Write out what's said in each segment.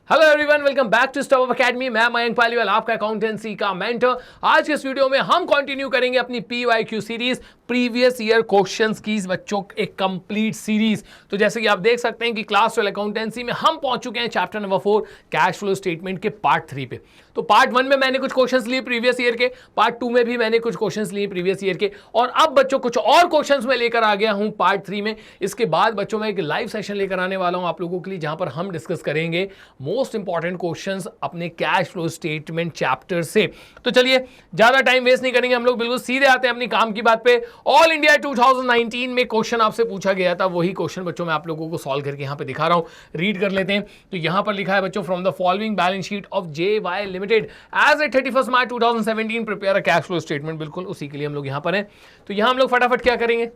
Hello everyone, welcome back to Stop Academy. मैं मयंक पालीवाल, आपका accountancy का मेंटर। आज के इस वीडियो में हम कंटिन्यू करेंगे अपनी PYQ series, previous year questions की बच्चों एक कंप्लीट सीरीज। तो जैसे कि आप देख सकते हैं कि क्लास 12 अकाउंटेंसी में हम पहुंच चुके हैं chapter number 4 cash flow statement के पार्ट 3 पे। तो पार्ट 1 में मैंने कुछ क्वेश्चंस लिए प्रीवियस ईयर के, पार्ट 2 में भी मैंने कुछ क्वेश्चंस लिए प्रीवियस ईयर के, और अब बच्चों कुछ और क्वेश्चंस मैं लेकर आ गया हूं पार्ट 3 में। इसके बाद बच्चों मैं एक लाइव सेशन लेकर आने वाला हूं आप लोगों के लिए, जहां पर हम डिस्कस करेंगे मोस्ट इंपॉर्टेंट क्वेश्चंस अपने कैश फ्लो स्टेटमेंट चैप्टर से। तो चलिए ज्यादा टाइम वेस्ट नहीं करेंगे, हम लोग बिल्कुल सीधे आते हैं अपनी काम की बात पे। ऑल इंडिया 2019 में क्वेश्चन आपसे पूछा गया था, वही क्वेश्चन बच्चों मैं आप लोगों को सॉल्व करके यहां पे दिखा रहा हूं। रीड कर लेते हैं। तो यहां पर लिखा है बच्चों, from the following balance sheet of JY limited as at 31 March 2017 prepare a cash flow statement. बिल्कुल उसी के लिए हम लोग यहां पर हैं। तो यहां हम लोग फटाफट क्या करेंगे,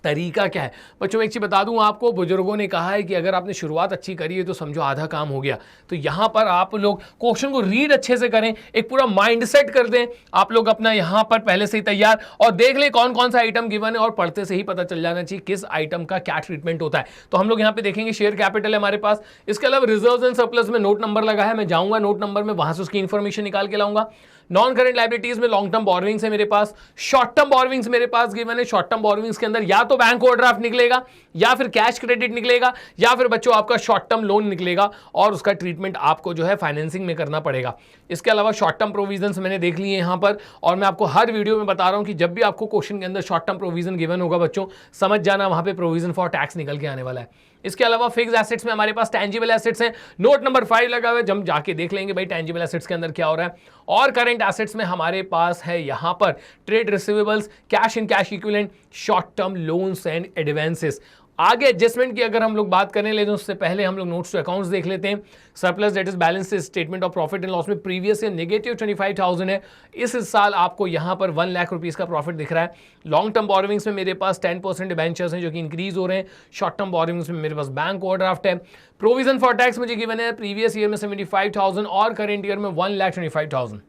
तरीका क्या है बच्चों। एक चीज बता दूं आपको, बुजुर्गों ने कहा है कि अगर आपने शुरुआत अच्छी करी है तो समझो आधा काम हो गया। तो यहां पर आप लोग क्वेश्चन को रीड अच्छे से करें, एक पूरा माइंड सेट कर दें आप लोग अपना यहां पर पहले से ही तैयार, और देख लें कौन कौन सा आइटम गिवन है, और पढ़ते से ही पता चल जाना चाहिए किस आइटम का क्या ट्रीटमेंट होता है। तो हम लोग यहां पे देखेंगे शेयर कैपिटल है हमारे पास, इसके अलावा रिजर्व्स एंड सरप्लस में नोट नंबर लगा है, मैं जाऊंगा नोट नंबर में, वहां से उसकी इंफॉर्मेशन निकाल के लाऊंगा। नॉन करेंट लाइबिलिटीज में लॉन्ग टर्म बोरोविंग्स है मेरे पास, शॉर्ट टर्म बोरोविंग्स मेरे पास गिवन है। शॉर्ट टर्म बोरोविंग्स के अंदर या तो बैंक ओवरड्राफ्ट निकलेगा, या फिर कैश क्रेडिट निकलेगा, या फिर बच्चों आपका शॉर्ट टर्म लोन निकलेगा, और उसका ट्रीटमेंट आपको जो है फाइनेंसिंग में करना पड़ेगा। इसके अलावा शॉर्ट टर्म प्रोविजंस मैंने देख लिए यहां पर, और मैं आपको हर वीडियो में बता रहा हूं कि जब भी आपको क्वेश्चन के अंदर शॉर्ट टर्म प्रोविजन गिवन होगा बच्चों, समझ जाना वहां पे प्रोविजन फॉर टैक्स निकल के आने वाला है। इसके अलावा फिक्स एसेट्स में हमारे पास टेंजिबल एसेट्स हैं, नोट नंबर 5 लगा हुआ है, जब जाके देख लेंगे भाई टेंजिबल एसेट्स के अंदर क्या हो रहा है। और करेंट एसेट्स में हमारे पास है यहां पर trade receivables, cash and cash equivalent, short term loans and advances. आगे एडजस्टमेंट की अगर हम लोग बात करें, लेकिन उससे पहले हम लोग नोट्स टू अकाउंट्स देख लेते हैं। Surplus that is balance statement of profit and loss में प्रीवियस ईयर नेगेटिव 25,000 है, इस साल आपको यहां पर 1 लाख रुपीस का प्रॉफिट दिख रहा है। लॉन्ग टर्म बोरोविंग्स में मेरे पास 10% डिबेंचर्स हैं जो कि इंक्रीज हो रहे हैं। शॉर्ट टर्म बोरोविंग्स में मेरे पास बैंक ओवरड्राफ्ट है। प्रोविजन फॉर टैक्स मुझे गिवन है प्रीवियस ईयर में 75,000 और करेंट ईयर में 1,25,000।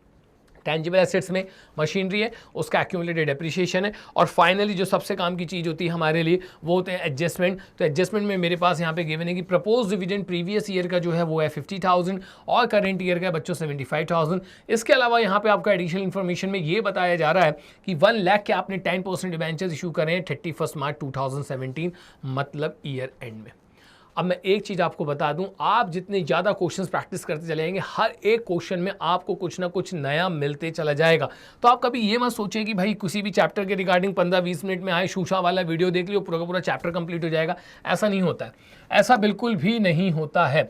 टेंजिबल एसेट्स में मशीनरी है, उसका एक्यूमुलेटेड डेप्रिसिएशन है। और फाइनली जो सबसे काम की चीज़ होती है हमारे लिए वो होते हैं एडजस्टमेंट। तो एडजस्टमेंट में मेरे पास यहाँ पे गिवन है कि प्रपोज डिविडेंड प्रीवियस ईयर का जो है वो है 50,000 और करेंट ईयर का है बच्चों 75,000। इसके अलावा यहाँ पे आपका एडिशनल इन्फॉर्मेशन में ये बताया जा रहा है कि 1 लाख के आपने 10% डिबेंचर्स इशू करें 31 मार्च 2017, मतलब ईयर एंड में। अब मैं एक चीज आपको बता दूं, आप जितने ज्यादा क्वेश्चंस प्रैक्टिस करते चले जाएंगे, हर एक क्वेश्चन में आपको कुछ ना कुछ नया मिलते चला जाएगा। तो आप कभी ये मत सोचिए कि भाई किसी भी चैप्टर के रिगार्डिंग 15-20 मिनट में आए शूशा वाला वीडियो देख लियो पूरा का पूरा चैप्टर कंप्लीट हो जाएगा। ऐसा नहीं होता है, ऐसा बिल्कुल भी नहीं होता है।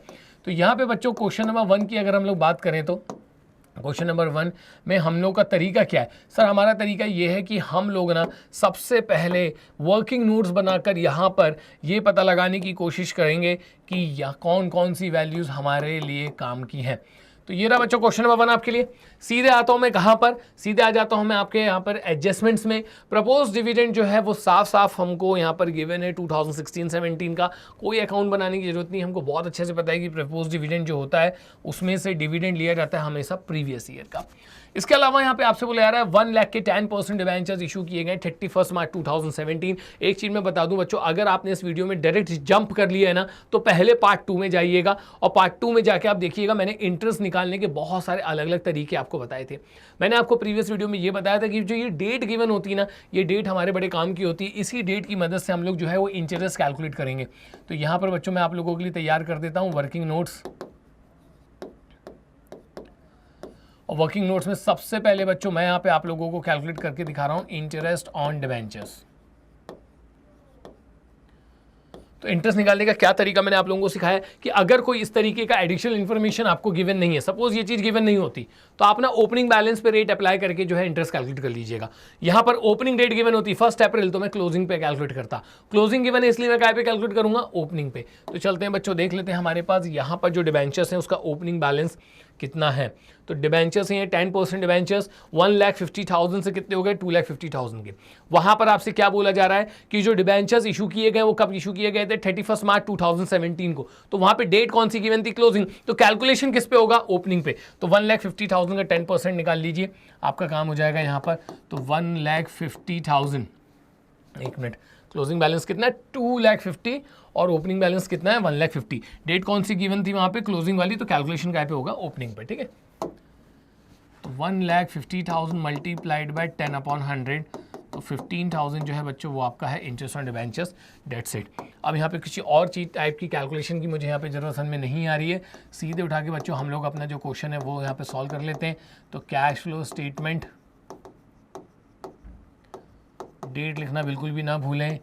तो यहाँ पे बच्चों क्वेश्चन नंबर 1 की अगर हम लोग बात करें, तो क्वेश्चन नंबर 1 में हम लोग का तरीका क्या है सर। हमारा तरीका ये है कि हम लोग ना सबसे पहले वर्किंग नोट्स बनाकर यहाँ पर ये पता लगाने की कोशिश करेंगे कि या कौन कौन सी वैल्यूज़ हमारे लिए काम की हैं। तो ये रहा बच्चों क्वेश्चन नंबर 1 आपके लिए। सीधे आता हूं मैं कहां पर, सीधे आ जाता हूं मैं आपके यहां पर एडजस्टमेंट्स में। प्रपोज डिविडेंड जो है वो साफ साफ हमको यहां पर गिवन है 2016-17 का, कोई अकाउंट बनाने की जरूरत नहीं, हमको बहुत अच्छे से पता है कि प्रपोज डिविडेंड जो होता है उसमें से डिविडेंड लिया जाता है हमेशा प्रीवियस ईयर का। इसके अलावा यहाँ पे आपसे बोला जा रहा है 1 लाख के 10% डिबेंचर्स इशू किए गए 31 मार्च 2017। एक चीज मैं बता दूं बच्चों, अगर आपने इस वीडियो में डायरेक्ट जंप कर लिया है ना, तो पहले पार्ट 2 में जाइएगा, और पार्ट 2 में जाके आप देखिएगा मैंने इंटरेस्ट निकालने के बहुत सारे अलग अलग तरीके आपको बताए थे। मैंने आपको प्रीवियस वीडियो में ये बताया था कि जो ये डेट गिवन होती है ना, ये डेट हमारे बड़े काम की होती है। इसी डेट की मदद से हम लोग जो है वो इंटरेस्ट कैलकुलेट करेंगे। तो यहाँ पर बच्चों मैं आप लोगों के लिए तैयार कर देता हूँ वर्किंग नोट्स। और वर्किंग नोट्स में सबसे पहले बच्चों मैं यहाँ पे आप लोगों को कैलकुलेट करके दिखा रहा हूँ इंटरेस्ट ऑन डिबेंचर्स। तो इंटरेस्ट निकालने का क्या तरीका मैंने आप लोगों को सिखाया कि अगर कोई इस तरीके का एडिशनल इन्फॉर्मेशन आपको गिवन नहीं है, सपोज ये चीज गिवन नहीं होती, तो आप ना ओपनिंग बैलेंस पे रेट अप्लाई करके जो है इंटरेस्ट कैलकुलेट कर लीजिएगा। यहां पर ओपनिंग डेट गिवन होती 1 अप्रैल, तो मैं क्लोजिंग पे कैलकुलेट करता। क्लोजिंग गिवन है इसलिए मैं काय पे कैलकुलेट करूंगा, ओपनिंग पे। तो चलते हैं बच्चों, देख लेते हैं हमारे पास यहाँ पर जो डिबेंचर्स हैं उसका ओपनिंग बैलेंस कितना है। तो डिबेंचर्स हैं 10% डिबेंचर्स 1,50,000 से कितने हो गए 2,50,000 के। वहां पर आपसे क्या बोला जा रहा है कि जो डिबेंचर्स इशू किए गए वो कब इशू किए गए थे 31 मार्च 2017 को। तो वहां पे डेट कौन सी गिवन थी, क्लोजिंग। तो कैलकुलेशन किस पे होगा, ओपनिंग पे। तो 1,50,000 का 10% निकाल लीजिए, आपका काम हो जाएगा यहां पर। तो 1,50,000, एक मिनट, क्लोजिंग बैलेंस कितना है 2,50,000 और ओपनिंग बैलेंस कितना है 1,50,000। डेट कौन सी गिवन थी वहाँ पे, क्लोजिंग वाली, तो कैलकुलेशन क्या पे होगा, ओपनिंग पे, ठीक है। तो 1,50,000 मल्टीप्लाइड बाय 10/100, तो 15,000 जो है बच्चों वो आपका है interest on debentures, that's it. अब यहाँ पे किसी और चीज़ टाइप की कैलकुलेशन की मुझे यहाँ पे ज़रूरत में नहीं आ रही है, सीधे उठा के बच्चों हम लोग अपना जो क्वेश्चन है वो यहाँ पे सॉल्व कर लेते हैं। तो कैश फ्लो स्टेटमेंट, डेट लिखना बिल्कुल भी ना भूलें,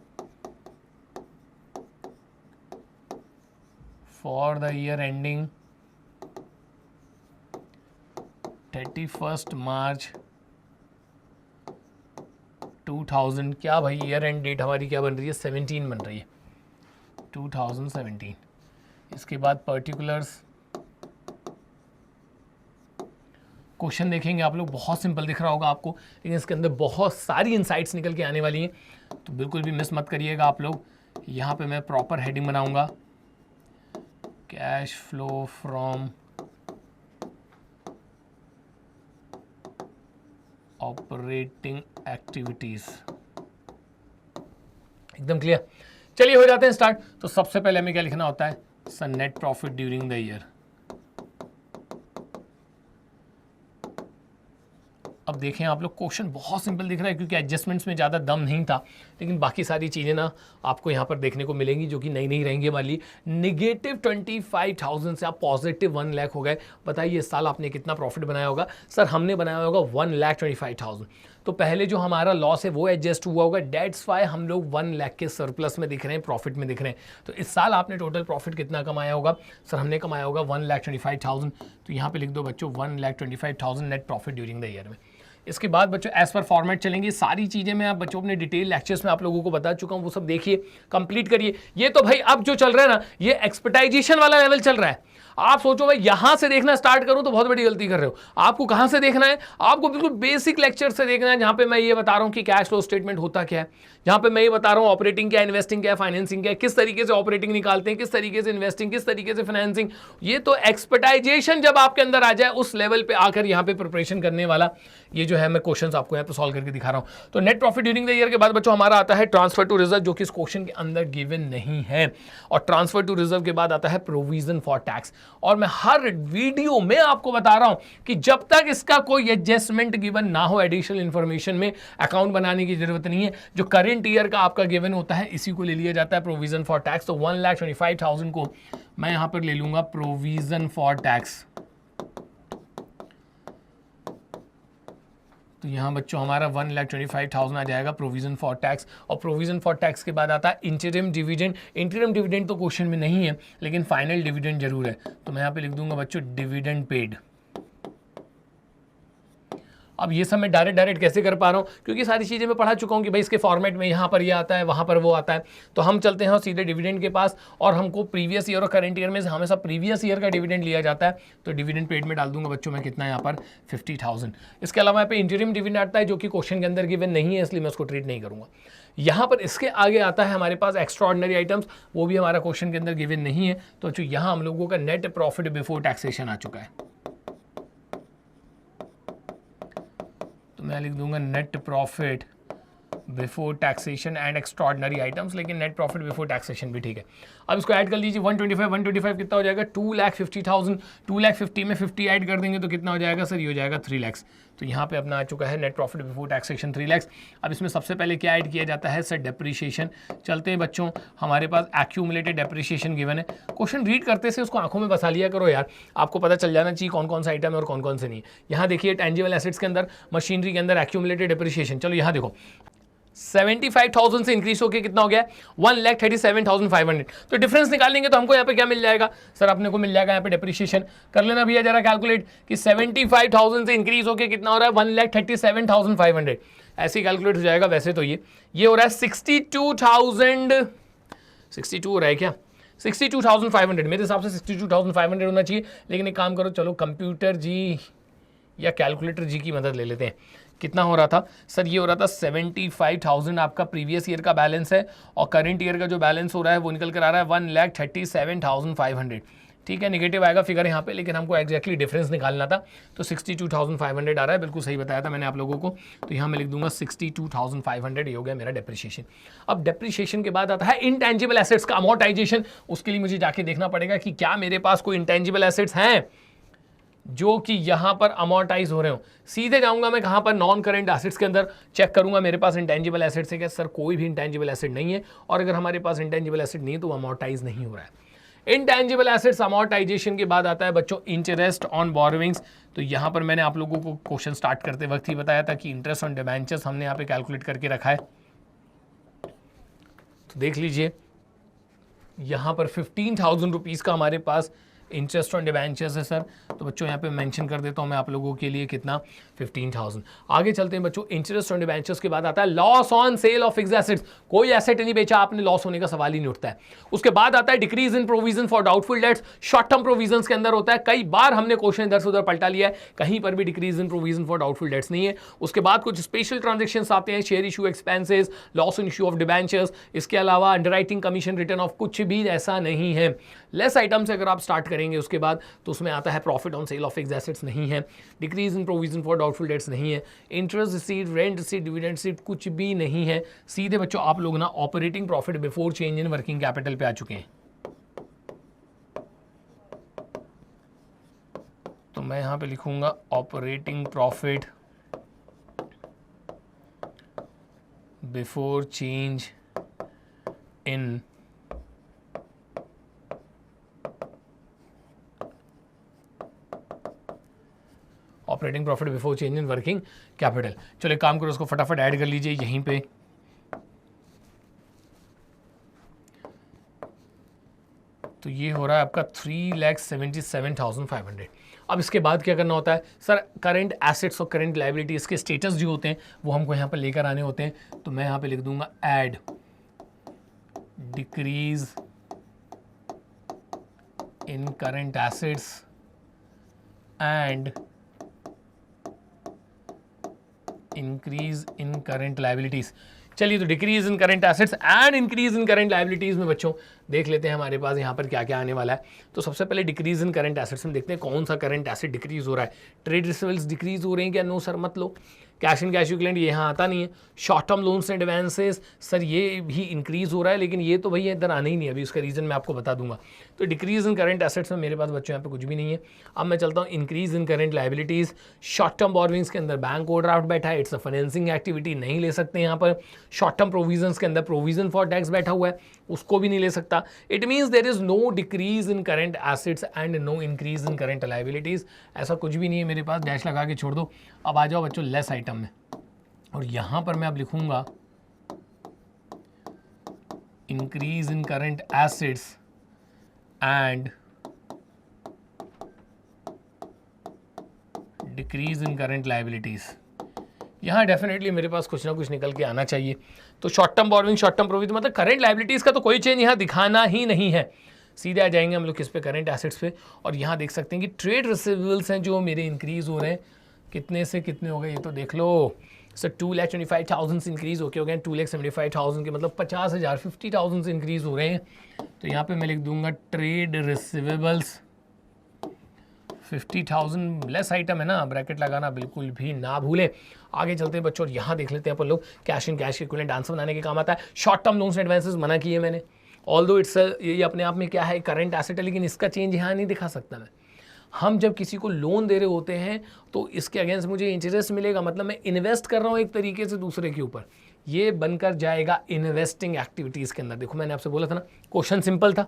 फॉर द ईयर एंडिंग 31 मार्च 2000, क्या भाई ईयर एंड डेट हमारी क्या बन रही है, 17 बन रही है, 2017। इसके बाद पर्टिकुलर्स, क्वेश्चन देखेंगे आप लोग, बहुत सिंपल दिख रहा होगा आपको, लेकिन इसके अंदर बहुत सारी इनसाइट्स निकल के आने वाली हैं, तो बिल्कुल भी मिस मत करिएगा आप लोग। यहाँ पे मैं प्रॉपर हेडिंग बनाऊंगा, cash flow from operating activities, एकदम क्लियर। चलिए हो जाते हैं स्टार्ट। तो सबसे पहले हमें क्या लिखना होता है, sir net profit during the year. अब देखें आप लोग, क्वेश्चन बहुत सिंपल दिख रहा है क्योंकि एडजस्टमेंट्स में ज़्यादा दम नहीं था, लेकिन बाकी सारी चीज़ें ना आपको यहाँ पर देखने को मिलेंगी जो कि नई नई रहेंगी वाली। -25,000 से आप पॉजिटिव 1 लाख हो गए। बताइए इस साल आपने कितना प्रॉफिट बनाया होगा, सर हमने बनाया होगा 1,25,000। तो पहले जो हमारा लॉस है वो एडजस्ट हुआ होगा, डेट्स वाई हम लोग 1 लाख के सरप्लस में दिख रहे हैं, प्रॉफिट में दिख रहे हैं। तो इस साल आपने टोटल प्रॉफिट कितना कमाया होगा, सर हमने कमाया होगा 1,25,000। तो यहाँ पे लिख दो बच्चों 1,25,000 net profit during the year में। इसके बाद बच्चों एज पर फॉर्मेट चलेंगे, सारी चीज़ें मैं आप बच्चों अपने डिटेल लेक्चर्स में आप लोगों को बता चुका हूँ, वो सब देखिए, कंप्लीट करिए। ये तो भाई अब जो चल रहा है ना, ये एक्सपर्टाइजेशन वाला लेवल चल रहा है। आप सोचो भाई यहां से देखना स्टार्ट करूं तो बहुत बड़ी गलती कर रहे हो। आपको कहां से देखना है, आपको बिल्कुल बेसिक लेक्चर से देखना है, जहां पे मैं ये बता रहा हूं कि कैश फ्लो स्टेटमेंट होता क्या है, जहां पे मैं ये बता रहा हूं ऑपरेटिंग क्या है, इन्वेस्टिंग क्या है, फाइनेंसिंग क्या है, किस तरीके से ऑपरेटिंग निकालते हैं, किस तरीके से इन्वेस्टिंग, किस तरीके से फाइनेंसिंग। ये तो एक्सपर्टाइजेशन जब आपके अंदर आ जाए उस लेवल पे आकर यहाँ पे प्रिपरेशन करने वाला ये जो है मैं क्वेश्चंस आपको यहाँ पे सॉल्व करके दिखा रहा हूँ। तो net profit during the year के बाद बच्चों हमारा आता है ट्रांसफर टू रिजर्व, जो कि इस क्वेश्चन के अंदर गिवन नहीं है। और ट्रांसफर टू रिजर्व के बाद आता है प्रोविजन फॉर टैक्स। और मैं हर वीडियो में आपको बता रहा हूं कि जब तक इसका कोई एडजस्टमेंट गिवन ना हो एडिशनल इंफॉर्मेशन में, अकाउंट बनाने की जरूरत नहीं है। जो करंट ईयर का आपका गिवन होता है इसी को ले लिया जाता है प्रोविजन फॉर टैक्स। तो 1,25,000 को मैं यहां पर ले लूंगा प्रोविजन फॉर टैक्स। तो यहाँ बच्चों हमारा 1,25,000 आ जाएगा प्रोविजन फॉर टैक्स। और प्रोविजन फॉर टैक्स के बाद आता है इंटरिम डिविडेंड। इंटरिम डिविडेंड तो क्वेश्चन में नहीं है, लेकिन फाइनल डिविडेंड जरूर है। तो मैं यहाँ पे लिख दूंगा बच्चों डिविडेंड पेड। अब ये सब मैं डायरेक्ट कैसे कर पा रहा हूँ, क्योंकि सारी चीज़ें मैं पढ़ा चुका हूँ कि भाई इसके फॉर्मेट में यहाँ पर ये आता है, वहाँ पर वो आता है। तो हम चलते हैं सीधे डिविडेंड के पास, और हमको प्रीवियस ईयर और करंट ईयर में हमेशा प्रीवियस ईयर का डिविडेंड लिया जाता है। तो डिविडेंड पेड में डाल दूंगा बच्चों मैं कितना यहाँ पर 50,000। इसके अलावा यहाँ पे इंटरिम डिविडेंड आता है जो कि क्वेश्चन के अंदर गिवन नहीं है, इसलिए मैं उसको ट्रीट नहीं करूँगा। यहाँ पर इसके आगे आता है हमारे पास एक्स्ट्रा ऑर्डिनरी आइटम्स, वो भी हमारा क्वेश्चन के अंदर गिवन नहीं है। तो यहाँ हम लोगों का नेट प्रॉफिट बिफोर टैक्सेशन आ चुका है। तो मैं लिख दूंगा net profit before taxation and extraordinary items, लेकिन नेट प्रॉफिट बिफोर टैक्सेशन भी ठीक है। अब इसको ऐड कर लीजिए 125 कितना हो जाएगा 2,50,000। 2,50,000 में 50 ऐड कर देंगे तो कितना हो जाएगा सर, ये हो जाएगा 3 लाख। तो यहाँ पे अपना आ चुका है net profit before taxation 3 lakh. अब इसमें सबसे पहले क्या ऐड किया जाता है सर, डेप्रीशिएशन। चलते हैं बच्चों, हमारे पास एक्यूमुलेटेड डेप्रीशिएशन गिवन है। क्वेश्चन रीड करते से उसको आंखों में बसा लिया करो यार, आपको पता चल जाना चाहिए कौन कौन सा आइटम है और कौन कौन से नहीं। यहाँ देखिए टेंजिबल एसेट्स के अंदर, मशीनरी के अंदर एक्यूमुलेटेड डेप्रीशिएशन। चलो यहाँ देखो 75,000 से इंक्रीज होकर कितना हो गया 1,37,500। तो डिफरेंस निकालेंगे तो हमको यहाँ पे क्या मिल जाएगा सर, अपने को मिल जाएगा यहाँ पे डेप्रीशिएशन। कर लेना भैया जरा कैलकुलेट कि 75,000 से इंक्रीज होकर कितना हो रहा है 1,37,500। ऐसे ही कैलकुलेट हो जाएगा। वैसे तो ये हो रहा है 62 हो रहा है क्या, 62,500। मेरे हिसाब से 62,500 होना चाहिए, लेकिन एक काम करो, चलो कंप्यूटर जी या कैलकुलेटर जी की मदद ले लेते हैं। कितना हो रहा था सर, ये हो रहा था 75,000 आपका प्रीवियस ईयर का बैलेंस है, और करंट ईयर का जो बैलेंस हो रहा है वो निकल कर आ रहा है 1,37,500। ठीक है, निगेटिव आएगा फिगर यहाँ पे, लेकिन हमको एक्जैक्टली डिफरेंस निकालना था, तो 62,500 आ रहा है, बिल्कुल सही बताया था मैंने आप लोगों को। तो यहाँ मैं लिख दूंगा 62,500, ये हो गया मेरा डेप्रिसिएशन। अब डेप्रिसिएशन के बाद आता है इंटेंजिबल एसेट्स का अमोर्टाइजेशन। उसके लिए मुझे जाके देखना पड़ेगा कि क्या मेरे पास कोई इंटेंजिबल एसेट्स हैं जो कि यहां पर अमोर्टाइज हो रहे हो। सीधे जाऊंगा मैं कहां पर, नॉन करेंट एसेट्स के अंदर चेक करूंगा मेरे पास इंटेंजिबल एसेट्स है क्या। सर कोई भी इंटेंजिबल एसेट नहीं है, और अगर हमारे पास इंटेंजिबल एसेट नहीं है तो वो अमोर्टाइज नहीं हो रहा है। इंटेंजिबल एसेट्स अमोर्टाइजेशन के बाद आता है बच्चों इंटरेस्ट ऑन बोरोविंग्स। तो यहां पर मैंने आप लोगों को क्वेश्चन स्टार्ट करते वक्त ही बताया था कि इंटरेस्ट ऑन डिबेंचर्स हमने यहां पे कैलकुलेट करके रखा है। तो देख लीजिए यहां पर 15,000 रुपीज का हमारे पास इंटरेस्ट ऑन डिबेंचर्स है सर। तो बच्चों यहाँ पे मेंशन कर देता हूँ मैं आप लोगों के लिए कितना, 15,000। आगे चलते हैं बच्चों, इंटरेस्ट ऑन डिबेंचर्स के बाद आता है loss on sale of fixed assets. कोई एसेट नहीं बेचा आपने, लॉस होने का सवाल ही नहीं उठता है। उसके बाद आता है decrease in provision for doubtful dates. Short term provision के अंदर होता है, कई बार हमने क्वेश्चन इधर से उधर पलटा लिया है, कहीं पर भी decrease in provision for doubtful dates नहीं है। उसके बाद कुछ स्पेशल ट्रांजेक्शन आते हैं, share issue expenses, loss in issue of debentures. इसके अलावा अंडरराइटिंग कमीशन, रिटर्न ऑफ, कुछ भी ऐसा नहीं है। लेस आइटम से अगर आप स्टार्ट करेंगे उसके बाद, तो उसमें आता है profit on sale of fixed assets नहीं है, decrease in provision for doubtful dates नहीं है, interest received, rent received, dividend received, कुछ भी नहीं है। सीधे बच्चों आप लोग ना operating profit before change in working capital पे आ चुके हैं। तो मैं यहां पे लिखूंगा operating profit before change in operating profit before change in working capital. चलो एक काम करो, उसको फटाफट ऐड कर लीजिए यहीं पे। तो ये हो रहा है आपका 3,77,500। अब इसके बाद क्या करना होता है सर, करंट एसेट्स और करंट लायबिलिटीज के स्टेटस जो होते हैं वो हमको यहाँ पर लेकर आने होते हैं। तो मैं यहाँ पे लिख दूंगा add decrease in current assets and increase in current liabilities. चलिए तो decrease in current assets and increase in current liabilities में बच्चों देख लेते हैं हमारे पास यहाँ पर क्या क्या आने वाला है। तो सबसे पहले डिक्रीज इन करंट एसेट्स में देखते हैं कौन सा करंट एसेट डिक्रीज हो रहा है। ट्रेड रिसीवेबल्स डिक्रीज हो रहे हैं क्या? नो सर मत लो। कैश एंड कैश इक्विवेलेंट ये यहाँ आता नहीं है। Short term loans and advances sir ये भी इंक्रीज हो रहा है, लेकिन ये तो भैया इधर आना ही नहीं, अभी उसका रीजन मैं आपको बता दूंगा। तो डिक्रीज इन करंट एसेट्स में मेरे पास बच्चों यहाँ पे कुछ भी नहीं है। अब मैं चलता हूँ increase in current liabilities. Short term borrowings के अंदर बैंक ओवरड्राफ्ट बैठा है, इट्स अ फाइनेंसिंग एक्टिविटी, नहीं ले सकते यहाँ पर। शॉर्ट टर्म प्रोविजन के अंदर प्रोविजन फॉर टैक्स बैठा हुआ है, उसको भी नहीं ले सकता। It means there is no decrease in current assets and no increase in current liabilities. ऐसा कुछ भी नहीं है मेरे पास, डैश लगा के छोड़ दो। अब आ जाओ बच्चों लेस आइटम में, और यहां पर मैं अब लिखूंगा increase in current assets and decrease in current liabilities. यहां डेफिनेटली मेरे पास कुछ ना कुछ निकल के आना चाहिए। तो short term borrowing, short term provision, मतलब करंट लायबिलिटीज का तो कोई चेंज यहां दिखाना ही नहीं है। सीधे आ जाएंगे हम लोग किस पे, करंट एसेट्स पे। और यहां देख सकते हैं कि ट्रेड रिसीवेबल्स हैं जो मेरे इंक्रीज हो रहे हैं। कितने से कितने हो गए ये तो देख लो सर। 2,25,000 से इंक्रीज होके हो गए 2,75,000 के, मतलब 50,000, 50,000 से इंक्रीज हो रहे हैं। तो यहाँ पे मैं लिख दूंगा ट्रेड रिसीवेबल्स 50,000। लेस आइटम है ना, ब्रैकेट लगाना बिल्कुल भी ना भूले। आगे चलते हैं बच्चों, और यहाँ देख लेते हैं अपन लोग cash in cash equivalent answer बनाने के काम आता है। शॉर्ट टर्म लोन्स एडवांसेस मना किए मैंने, ऑल्दो इट्स ये अपने आप में क्या है करंट एसेट है, लेकिन इसका चेंज यहाँ नहीं दिखा सकता मैं। हम जब किसी को लोन दे रहे होते हैं तो इसके अगेंस्ट मुझे इंटरेस्ट मिलेगा, मतलब मैं इन्वेस्ट कर रहा हूँ एक तरीके से दूसरे के ऊपर, ये बनकर जाएगा इन्वेस्टिंग एक्टिविटीज़ के अंदर। देखो मैंने आपसे बोला था ना, क्वेश्चन सिंपल था,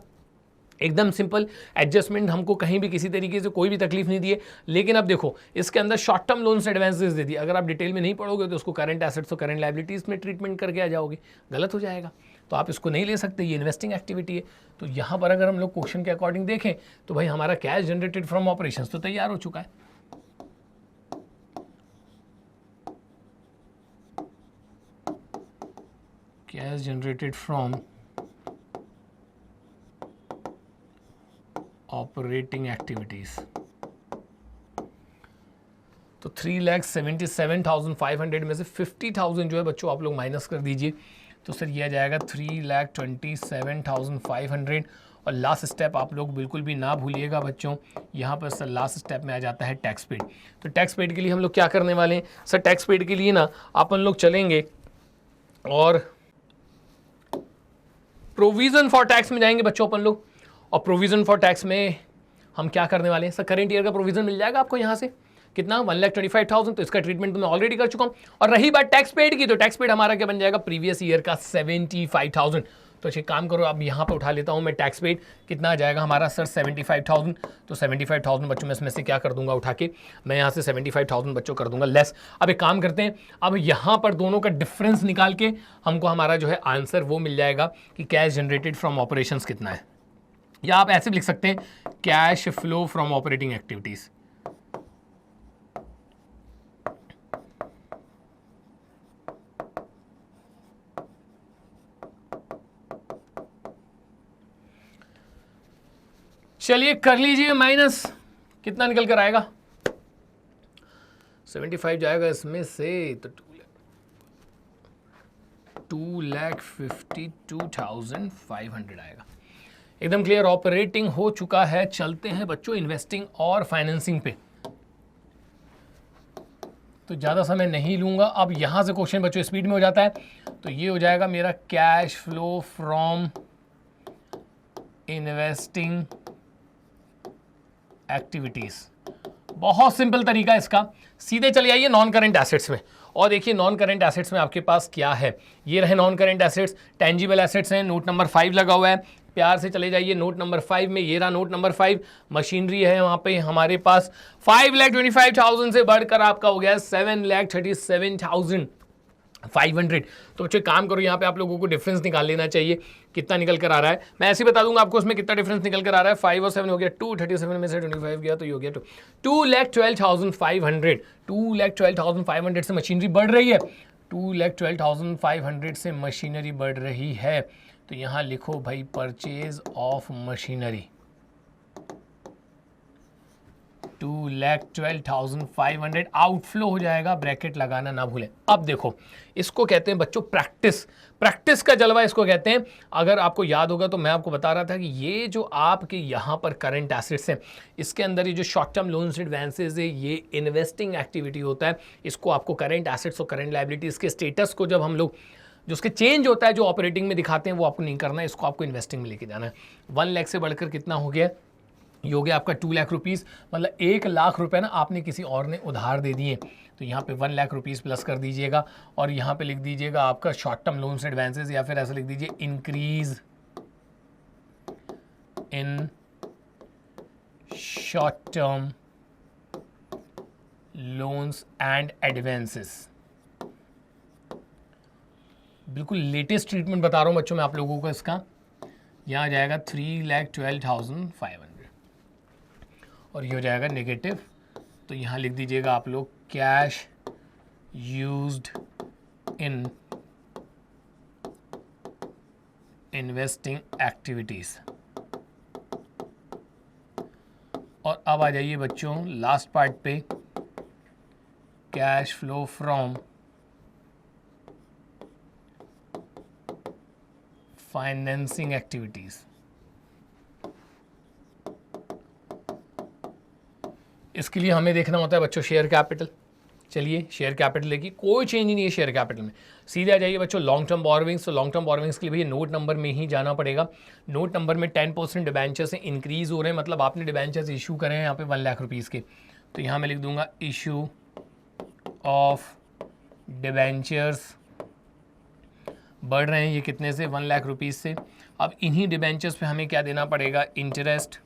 एकदम सिंपल। एडजस्टमेंट हमको कहीं भी किसी तरीके से कोई भी तकलीफ नहीं दिए। लेकिन अब देखो इसके अंदर शॉर्ट टर्म लोन्स एडवांसेस दे दिए, अगर आप डिटेल में नहीं पढ़ोगे तो उसको करंट एसेट्स और करंट लायबिलिटीज़ में ट्रीटमेंट करके आ जाओगे, गलत हो जाएगा। तो आप इसको नहीं ले सकते, ये इन्वेस्टिंग एक्टिविटी है। तो यहाँ पर अगर हम लोग क्वेश्चन के अकॉर्डिंग देखें तो भाई हमारा कैश जनरेटेड फ्रॉम ऑपरेशंस तो तैयार हो चुका है। Cash generated from operating activities, तो 3,77,500 में से 50,000 जो है बच्चों आप लोग माइनस कर दीजिए। तो सर ये आ जाएगा 3,27,500, और लास्ट स्टेप आप लोग बिल्कुल भी ना भूलिएगा बच्चों, यहाँ पर सर लास्ट स्टेप में आ जाता है टैक्स पेड। तो टैक्स पेड के लिए हम लोग क्या करने वाले हैं सर, टैक्स पेड के लिए ना अपन लोग चलेंगे और प्रोविजन फॉर टैक्स में जाएंगे बच्चों अपन लोग। और प्रोविजन फॉर टैक्स में हम क्या करने वाले हैं सर, करंट ईयर का प्रोविजन मिल जाएगा आपको यहाँ से कितना 1,25,000, तो इसका ट्रीटमेंट तो मैं ऑलरेडी कर चुका हूँ। और रही बात टैक्स पेड की, तो टैक्स पेड हमारा क्या बन जाएगा प्रीवियस ईयर का 75,000। तो एक काम करो, अब यहाँ पे उठा लेता हूँ मैं टैक्स पेड, कितना आ जाएगा हमारा सर 75,000। तो 75,000 बच्चों में इसमें से क्या कर दूंगा उठा के, मैं यहाँ से 75,000 बच्चों कर दूंगा लेस। अब एक काम करते हैं, अब यहाँ पर दोनों का डिफरेंस निकाल के हमको हमारा जो है आंसर वो मिल जाएगा कि कैश जनरेटेड फ्रॉम ऑपरेशंस कितना है, या आप ऐसे भी लिख सकते हैं cash flow from operating activities. चलिए कर लीजिए माइनस, कितना निकल कर आएगा 75 जाएगा इसमें से, तो 2,52,500 आएगा। एकदम क्लियर, ऑपरेटिंग हो चुका है। चलते हैं बच्चों इन्वेस्टिंग और फाइनेंसिंग पे, तो ज़्यादा समय नहीं लूँगा। अब यहाँ से क्वेश्चन बच्चों स्पीड में हो जाता है, तो ये हो जाएगा मेरा cash flow from investing activities. बहुत सिंपल तरीका इसका, सीधे चले आइए नॉन करेंट एसेट्स में और देखिए नॉन करेंट एसेट्स में आपके पास क्या है। ये रहे non current assets, tangible assets हैं, नोट नंबर 5 लगा हुआ है, प्यार से चले जाइए नोट नंबर 5 में। ये रहा नोट नंबर 5, मशीनरी है वहाँ पे हमारे पास 5,25,000 से बढ़कर आपका हो गया 7,37,500। तो बच्चों काम करो, यहाँ पे आप लोगों को डिफरेंस निकाल लेना चाहिए कितना निकल कर आ रहा है। मैं ऐसे ही बता दूंगा आपको उसमें कितना डिफरेंस निकल कर आ रहा है। 5 और 7 हो गया 237 में से 25 गया तो ये हो गया 2,12,500। 2,12,500 से मशीनरी बढ़ रही है, 2,12,500 से मशीनरी बढ़ रही है। तो यहाँ लिखो भाई परचेज ऑफ मशीनरी 2,12,500 आउटफ्लो हो जाएगा, ब्रैकेट लगाना ना भूलें। अब देखो इसको कहते हैं बच्चों प्रैक्टिस, प्रैक्टिस का जलवा इसको कहते हैं। अगर आपको याद होगा तो मैं आपको बता रहा था कि ये जो आपके यहाँ पर करंट एसेट्स हैं, इसके अंदर ये जो शॉर्ट टर्म लोन्स एडवांसेस है, ये इन्वेस्टिंग एक्टिविटी होता है। इसको आपको करंट एसेट्स और करंट लायबिलिटीज के स्टेटस को जब हम लोग जो उसके चेंज होता है जो ऑपरेटिंग में दिखाते हैं वो आपको नहीं करना है, इसको आपको इन्वेस्टिंग में लेके जाना है। 1 लाख से बढ़कर कितना हो गया, ये हो गया आपका 2 लाख रुपीज़, मतलब 1 लाख रुपए ना आपने किसी और ने उधार दे दिए। तो यहाँ पे 1 लाख रुपीज़ प्लस कर दीजिएगा और यहाँ पे लिख दीजिएगा आपका शॉर्ट टर्म लोन्स एडवांसेस, या फिर ऐसा लिख दीजिए increase in short term loans and advances. बिल्कुल लेटेस्ट ट्रीटमेंट बता रहा हूँ बच्चों मैं आप लोगों को इसका। यहाँ आ जाएगा 3,12,500 और ये हो जाएगा नेगेटिव। तो यहाँ लिख दीजिएगा आप लोग cash used in investing activities. और अब आ जाइए बच्चों लास्ट पार्ट पे, cash flow from financing activities. इसके लिए हमें देखना होता है बच्चों शेयर कैपिटल। चलिए शेयर कैपिटल की कोई चेंज नहीं है शेयर कैपिटल में, सीधे आ जाइए बच्चों लॉन्ग टर्म बोरोविंग्स। तो लॉन्ग टर्म बोरोविंग्स के लिए भैया नोट नंबर में ही जाना पड़ेगा। नोट नंबर में 10% डिबेंचर्स इंक्रीज हो रहे हैं, मतलब आपने डिबेंचर्स इशू करें हैं यहाँ पे 1 लाख रुपीज़ के। तो यहाँ मैं लिख दूंगा इशू ऑफ डिबेंचर्स बढ़ रहे हैं, ये कितने से 1 लाख रुपीज़ से। अब इन्हीं डिबेंचर्स पे हमें क्या देना पड़ेगा, इंटरेस्ट।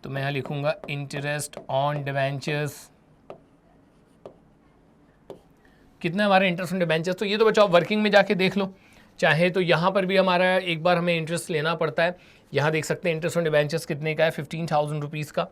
तो मैं यहाँ लिखूंगा इंटरेस्ट ऑन डिबेंचर्स। कितना हमारा इंटरेस्ट ऑन डिबेंचर्स, तो ये तो बच्चों आप वर्किंग में जाके देख लो, चाहे तो यहाँ पर भी हमारा एक बार हमें इंटरेस्ट लेना पड़ता है। यहाँ देख सकते हैं इंटरेस्ट ऑन डिबेंचर्स कितने का है, 15,000 रुपीज़ का।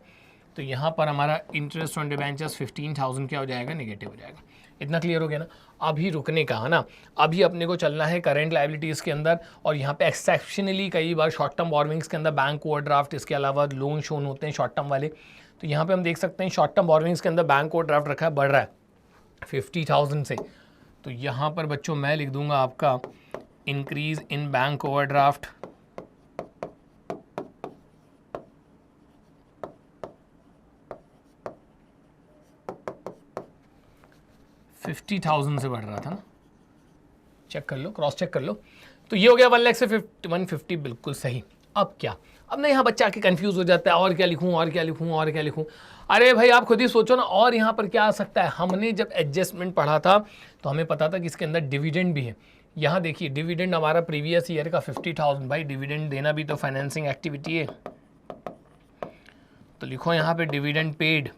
तो यहाँ पर हमारा इंटरेस्ट ऑन डिबेंचर्स 15,000 क्या हो जाएगा, नेगेटिव हो जाएगा। इतना क्लियर हो गया ना। अभी रुकने का है ना, अभी अपने को चलना है करेंट लायबिलिटीज़ के अंदर। और यहाँ पे एक्सेप्शनली कई बार शॉर्ट टर्म बोरोविंग्स के अंदर बैंक ओवरड्राफ्ट, इसके अलावा लोन शोन होते हैं शॉर्ट टर्म वाले। तो यहाँ पे हम देख सकते हैं शॉर्ट टर्म बोरोविंग्स के अंदर बैंक ओवरड्राफ्ट रखा है, बढ़ रहा है 50,000 से। तो यहाँ पर बच्चों मैं लिख दूंगा आपका इंक्रीज इन बैंक ओवरड्राफ्ट 50,000 से बढ़ रहा था ना, चेक कर लो, क्रॉस चेक कर लो। तो ये हो गया 1 लाख से 150, बिल्कुल सही। अब क्या, अब ना यहाँ बच्चा आके कंफ्यूज हो जाता है, और क्या लिखूँ और क्या लिखूँ और क्या लिखूँ। अरे भाई आप खुद ही सोचो ना, और यहाँ पर क्या आ सकता है। हमने जब एडजस्टमेंट पढ़ा था तो हमें पता था कि इसके अंदर डिविडेंड भी है। यहाँ देखिए डिविडेंड हमारा प्रीवियस ईयर का 50,000, भाई डिविडेंड देना भी तो फाइनेंसिंग एक्टिविटी है। तो लिखो यहाँ पे डिविडेंड पेड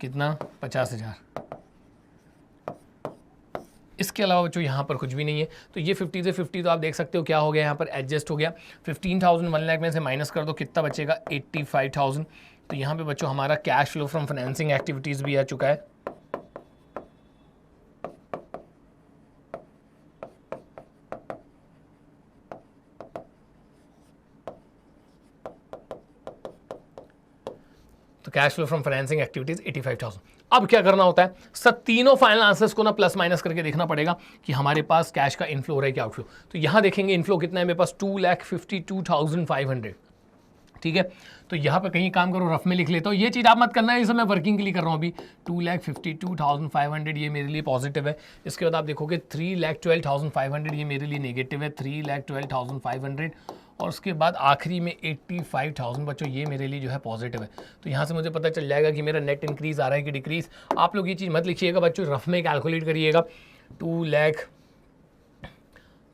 कितना, 50,000। इसके अलावा बच्चों यहाँ पर कुछ भी नहीं है। तो ये 50 से 50 तो आप देख सकते हो क्या हो गया, यहाँ पर एडजस्ट हो गया। 15,000 1 लाख में से माइनस कर दो, कितना बचेगा, 85,000। तो यहाँ पे बच्चों हमारा cash flow from financing activities भी आ चुका है। तो cash flow from financing activities 85,000। अब क्या करना होता है सर, तीनों फाइनल आंसर्स को ना प्लस माइनस करके देखना पड़ेगा कि हमारे पास कैश का इनफ्लो हो रहा है क्या आउटफ्लो। तो यहां देखेंगे इनफ्लो कितना है मेरे पास, 2,52,500। ठीक है, तो यहाँ पे कहीं काम करो, रफ में लिख लेता हूँ। ये चीज़ आप मत करना है, ये सब मैं वर्किंग के लिए कर रहा हूँ अभी। 2,52,500 ये मेरे लिए पॉजिटिव है। इसके बाद आप देखोगे 3,12,500 ये मेरे लिए नेगेटिव है, 3,12,500। और उसके बाद आखिरी में 85,000 बच्चों ये मेरे लिए जो है पॉजिटिव है। तो यहाँ से मुझे पता चल जाएगा कि मेरा नेट इंक्रीज आ रहा है कि डिक्रीज। आप लोग ये चीज़ मत लिखिएगा बच्चों, रफ में कैलकुलेट करिएगा। 2 लाख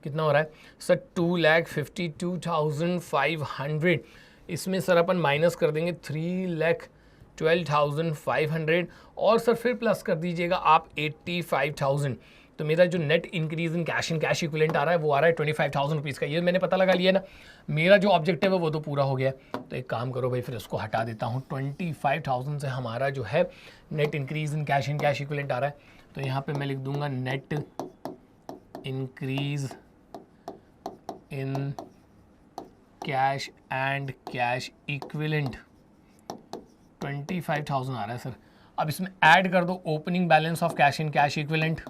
कितना हो रहा है सर, 2,52,500। इसमें सर अपन माइनस कर देंगे 3,12,500 और सर फिर प्लस कर दीजिएगा आप 85,000। तो मेरा जो net increase in cash equivalent आ रहा है वो आ रहा है 25,000 रुपीज़ का। ये मैंने पता लगा लिया ना, मेरा जो ऑब्जेक्टिव है वो तो पूरा हो गया। तो एक काम करो भाई, फिर उसको हटा देता हूँ। 25,000 से हमारा जो है net increase in cash equivalent आ रहा है। तो यहाँ पे मैं लिख दूंगा net increase in cash and cash equivalent 25,000 आ रहा है सर। अब इसमें ऐड कर दो opening balance of cash in cash equivalent.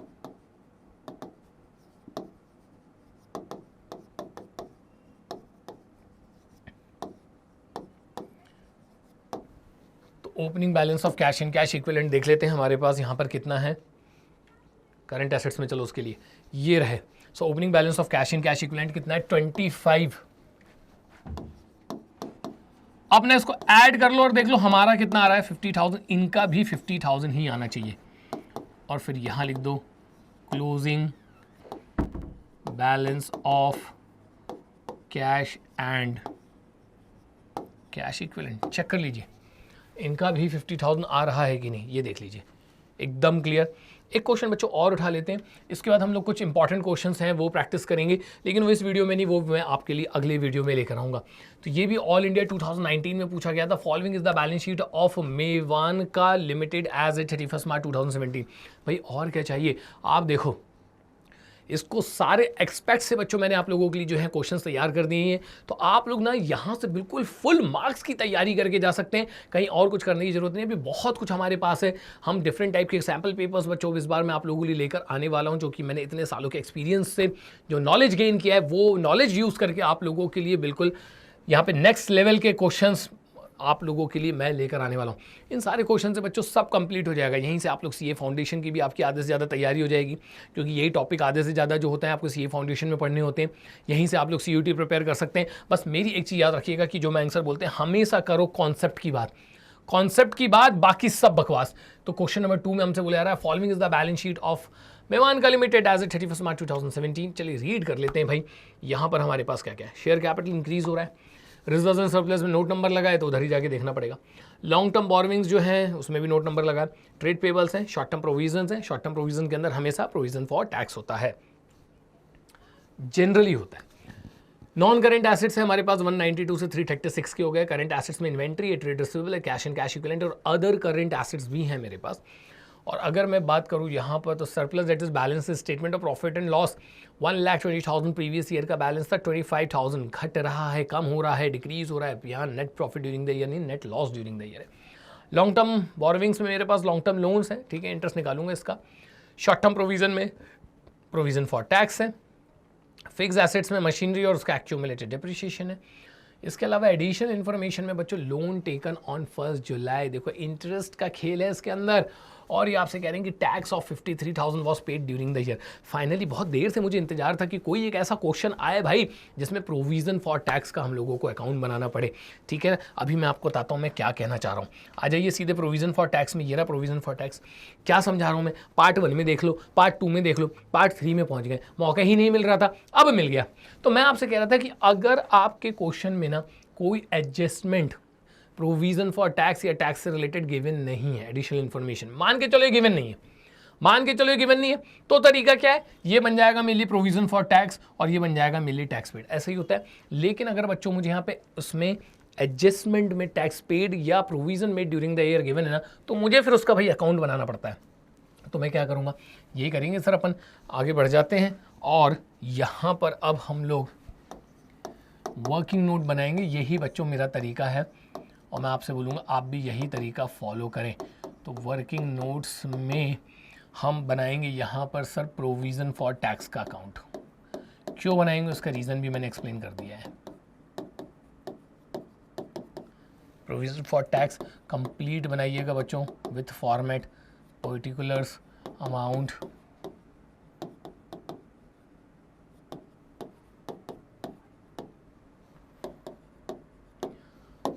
तो opening balance of cash in cash equivalent देख लेते हैं हमारे पास यहाँ पर कितना है करंट एसेट्स में। चलो उसके लिए ये रहे। So opening balance of cash in cash equivalent कितना है, 25। आपने इसको ऐड कर लो और देख लो हमारा कितना आ रहा है, 50,000। इनका भी 50,000 ही आना चाहिए। और फिर यहां लिख दो closing balance of cash and cash equivalent. Check कर लीजिए इनका भी 50,000 आ रहा है कि नहीं, ये देख लीजिए एकदम क्लियर। एक क्वेश्चन बच्चों और उठा लेते हैं, इसके बाद हम लोग कुछ इंपॉर्टेंट क्वेश्चंस हैं वो प्रैक्टिस करेंगे, लेकिन वो इस वीडियो में नहीं, वो मैं आपके लिए अगले वीडियो में लेकर आऊँगा। तो ये भी ऑल इंडिया 2019 में पूछा गया था। Following is the balance sheet of मेवानका लिमिटेड एज ए 31 मार्च 2017। भाई और क्या चाहिए, आप देखो इसको सारे एक्सपेक्ट से बच्चों मैंने आप लोगों के लिए जो है क्वेश्चंस तैयार कर दिए हैं। तो आप लोग ना यहाँ से बिल्कुल फुल मार्क्स की तैयारी करके जा सकते हैं, कहीं और कुछ करने की जरूरत नहीं है। अभी बहुत कुछ हमारे पास है। हम डिफरेंट टाइप के सैम्पल पेपर्स बच्चों इस बार मैं आप लोगों के लिए लेकर आने वाला हूँ, जो कि मैंने इतने सालों के एक्सपीरियंस से जो नॉलेज गेन किया है वो नॉलेज यूज़ करके आप लोगों के लिए बिल्कुल यहाँ पे नेक्स्ट लेवल के क्वेश्चंस आप लोगों के लिए मैं लेकर आने वाला हूँ। इन सारे क्वेश्चन से बच्चों सब कंप्लीट हो जाएगा। यहीं से आप लोग सीए फाउंडेशन की भी आपकी आधे से ज़्यादा तैयारी हो जाएगी, क्योंकि यही टॉपिक आधे से ज़्यादा जो होता है आपको सीए फाउंडेशन में पढ़ने होते हैं। यहीं से आप लोग सीयूटी प्रिपेयर कर सकते हैं। बस मेरी एक चीज़ याद रखिएगा कि जो मैं आंसर बोलते हैं हमेशा करो कॉन्सेप्ट की बात, कॉन्सेप्ट की बात, बाकी सब बकवास। तो क्वेश्चन नंबर 2 में हमसे बोला जा रहा है following is the balance sheet of मेवानका लिमिटेड एज ए 31 मार्च 2017। चलिए रीड कर लेते हैं भाई। यहाँ पर हमारे पास क्या क्या है, शेयर कैपिटल इंक्रीज हो रहा है, रिजर्व्स एंड सरप्लस में नोट नंबर लगा है तो उधर ही जाके देखना पड़ेगा। लॉन्ग टर्म बोरोविंग्स जो है उसमें भी नोट नंबर लगा है। ट्रेड पेबल्स हैं, शॉर्ट टर्म प्रोविजंस हैं। शॉर्ट टर्म प्रोविजन के अंदर हमेशा प्रोविजन फॉर टैक्स होता है, जनरली होता है। नॉन करेंट एसेट्स है हमारे पास 192 से 336 के हो गए। करेंट एसेट्स में इन्वेंट्री है, ट्रेड रिसीवेबल है, कैश एंड कैश इक्विवेलेंट और अदर करेंट एसेट्स भी हैं मेरे पास। और अगर मैं बात करूं यहाँ पर तो surplus that is balance statement of profit and loss 1,20,000 previous year का बैलेंस था 25,000, घट रहा है, कम हो रहा है, डिक्रीज हो रहा है। यहाँ net profit during the year नहीं, net loss during the year है। लॉन्ग टर्म बोरोविंग्स में मेरे पास लॉन्ग टर्म लोन्स हैं, ठीक है, इंटरेस्ट निकालूंगा इसका। शॉर्ट टर्म प्रोविजन में प्रोविजन फॉर टैक्स है। फिक्स एसेट्स में मशीनरी और उसका एक्यूमुलेटेड डिप्रिशिएशन है। इसके अलावा एडिशनल इन्फॉर्मेशन में बच्चों लोन टेकन ऑन 1 जुलाई, देखो इंटरेस्ट का खेल है इसके अंदर। और ये आपसे कह रहे हैं कि tax of 53,000 was paid during the year. Finally बहुत देर से मुझे इंतजार था कि कोई एक ऐसा क्वेश्चन आए भाई जिसमें प्रोविजन फॉर टैक्स का हम लोगों को अकाउंट बनाना पड़े। ठीक है, अभी मैं आपको बताता हूँ मैं क्या कहना चाह रहा हूँ। आ जाइए सीधे प्रोविजन फॉर टैक्स में। ये रहा प्रोविजन फॉर टैक्स। क्या समझा रहा हूँ मैं, पार्ट 1 में देख लो, पार्ट 2 में देख लो, पार्ट 3 में पहुँच गए। मौका ही नहीं मिल रहा था, अब मिल गया। तो मैं आपसे कह रहा था कि अगर आपके क्वेश्चन में ना कोई एडजस्टमेंट प्रोविजन फॉर टैक्स या टैक्स से रिलेटेड गिवन नहीं है, एडिशनल इन्फॉर्मेशन मान के चलो ये गिवन नहीं है, मान के चलो ये गिवन नहीं है, तो तरीका क्या है, ये बन जाएगा मेनली प्रोविजन फॉर टैक्स और ये बन जाएगा मेनली टैक्स पेड, ऐसा ही होता है। लेकिन अगर बच्चों मुझे यहाँ पे उसमें एडजस्टमेंट में टैक्स पेड या provision made during the year given है ना, तो मुझे फिर उसका भाई अकाउंट बनाना पड़ता है। तो मैं क्या करूँगा, यही करेंगे सर, अपन आगे बढ़ जाते हैं और यहाँ पर अब हम लोग वर्किंग नोट बनाएंगे। यही बच्चों मेरा तरीका है और मैं आपसे बोलूँगा आप भी यही तरीका फॉलो करें। तो वर्किंग नोट्स में हम बनाएंगे यहाँ पर सर प्रोविज़न फॉर टैक्स का अकाउंट। क्यों बनाएंगे उसका रीज़न भी मैंने एक्सप्लेन कर दिया है। प्रोविज़न फॉर टैक्स कंप्लीट बनाइएगा बच्चों with format, particulars, amount,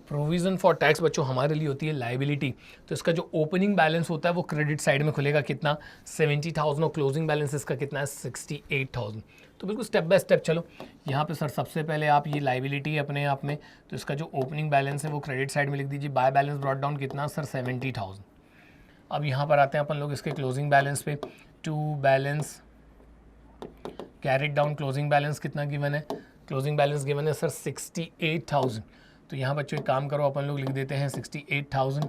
provision for tax बच्चों हमारे लिए होती है लाइबिलिटी। तो इसका जो ओपनिंग बैलेंस होता है वो क्रेडिट साइड में खुलेगा, कितना 70,000 और क्लोजिंग बैलेंस इसका कितना है 68,000। तो बिल्कुल स्टेप बाय स्टेप चलो। यहाँ पे सर सबसे पहले आप ये लाइबिलिटी है अपने आप में, तो इसका जो ओपनिंग बैलेंस है वो क्रेडिट साइड में लिख दीजिए। बाय बैलेंस ब्रॉट डाउन कितना सर 70,000। अब यहाँ पर आते हैं अपन लोग इसके क्लोजिंग बैलेंस पे। To balance carried down, closing balance कितना गिवन है, क्लोजिंग बैलेंस गिवन है सर 68,000। तो यहाँ बच्चों एक काम करो, अपन लोग लिख देते हैं 68,000